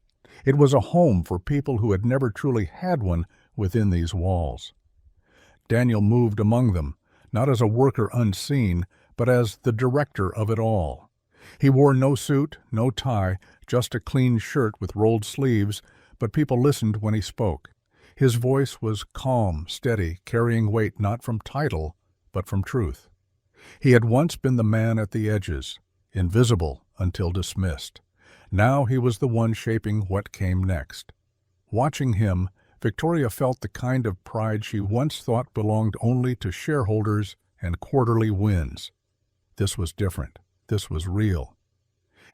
It was a home for people who had never truly had one within these walls. Daniel moved among them, not as a worker unseen, but as the director of it all. He wore no suit, no tie, just a clean shirt with rolled sleeves, but people listened when he spoke. His voice was calm, steady, carrying weight not from title, but from truth. He had once been the man at the edges, invisible until dismissed. Now he was the one shaping what came next. Watching him, Victoria felt the kind of pride she once thought belonged only to shareholders and quarterly wins. This was different. This was real.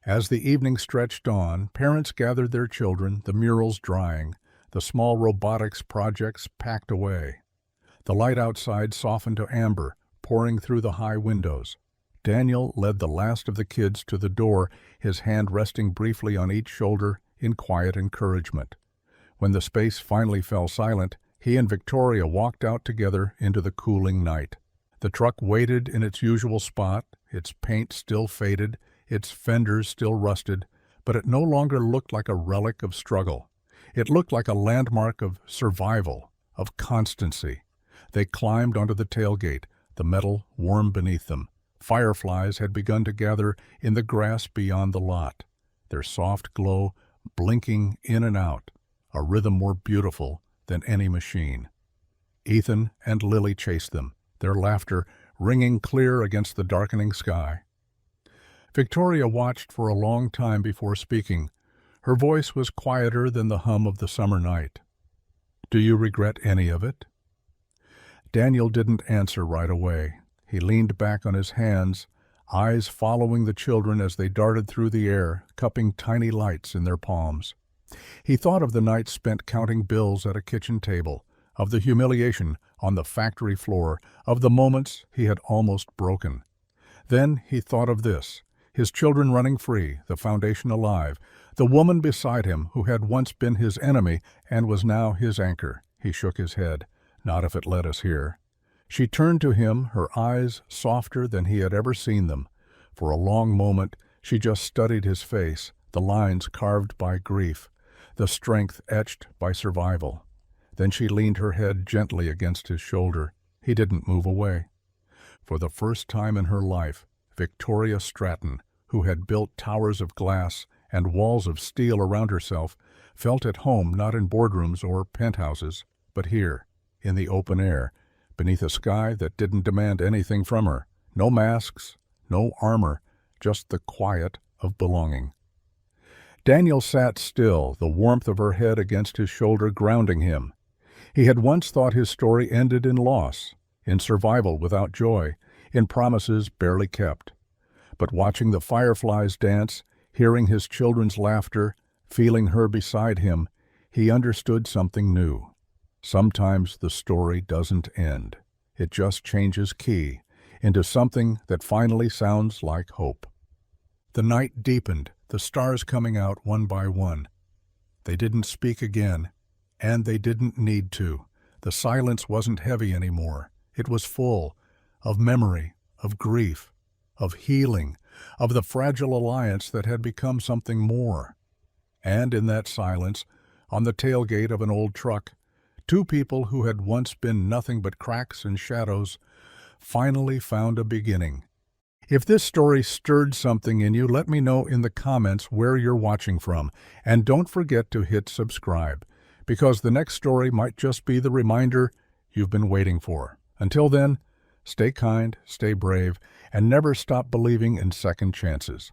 As the evening stretched on, parents gathered their children, the murals drying, the small robotics projects packed away. The light outside softened to amber, pouring through the high windows. Daniel led the last of the kids to the door, his hand resting briefly on each shoulder in quiet encouragement. When the space finally fell silent, he and Victoria walked out together into the cooling night. The truck waited in its usual spot, its paint still faded, its fenders still rusted, but it no longer looked like a relic of struggle. It looked like a landmark of survival, of constancy. They climbed onto the tailgate, the metal warm beneath them. Fireflies had begun to gather in the grass beyond the lot, their soft glow blinking in and out, a rhythm more beautiful than any machine. Ethan and Lily chased them, their laughter ringing clear against the darkening sky. Victoria watched for a long time before speaking. Her voice was quieter than the hum of the summer night. "Do you regret any of it?" Daniel didn't answer right away. He leaned back on his hands, eyes following the children as they darted through the air, cupping tiny lights in their palms. He thought of the nights spent counting bills at a kitchen table, of the humiliation on the factory floor, of the moments he had almost broken. Then he thought of this, his children running free, the foundation alive, the woman beside him who had once been his enemy and was now his anchor. He shook his head. "Not if it led us here." She turned to him, her eyes softer than he had ever seen them. For a long moment she just studied his face, the lines carved by grief, the strength etched by survival. Then she leaned her head gently against his shoulder. He didn't move away. For the first time in her life, Victoria Stratton, who had built towers of glass and walls of steel around herself, felt at home not in boardrooms or penthouses, but here, in the open air, beneath a sky that didn't demand anything from her. No masks, no armor, just the quiet of belonging. Daniel sat still, the warmth of her head against his shoulder grounding him. He had once thought his story ended in loss, in survival without joy, in promises barely kept. But watching the fireflies dance, hearing his children's laughter, feeling her beside him, he understood something new. Sometimes the story doesn't end. It just changes key into something that finally sounds like hope. The night deepened, the stars coming out one by one. They didn't speak again, and they didn't need to. The silence wasn't heavy anymore. It was full of memory, of grief, of healing, of the fragile alliance that had become something more. And in that silence, on the tailgate of an old truck, two people who had once been nothing but cracks and shadows finally found a beginning. If this story stirred something in you, let me know in the comments where you're watching from. And don't forget to hit subscribe, because the next story might just be the reminder you've been waiting for. Until then, stay kind, stay brave, and never stop believing in second chances.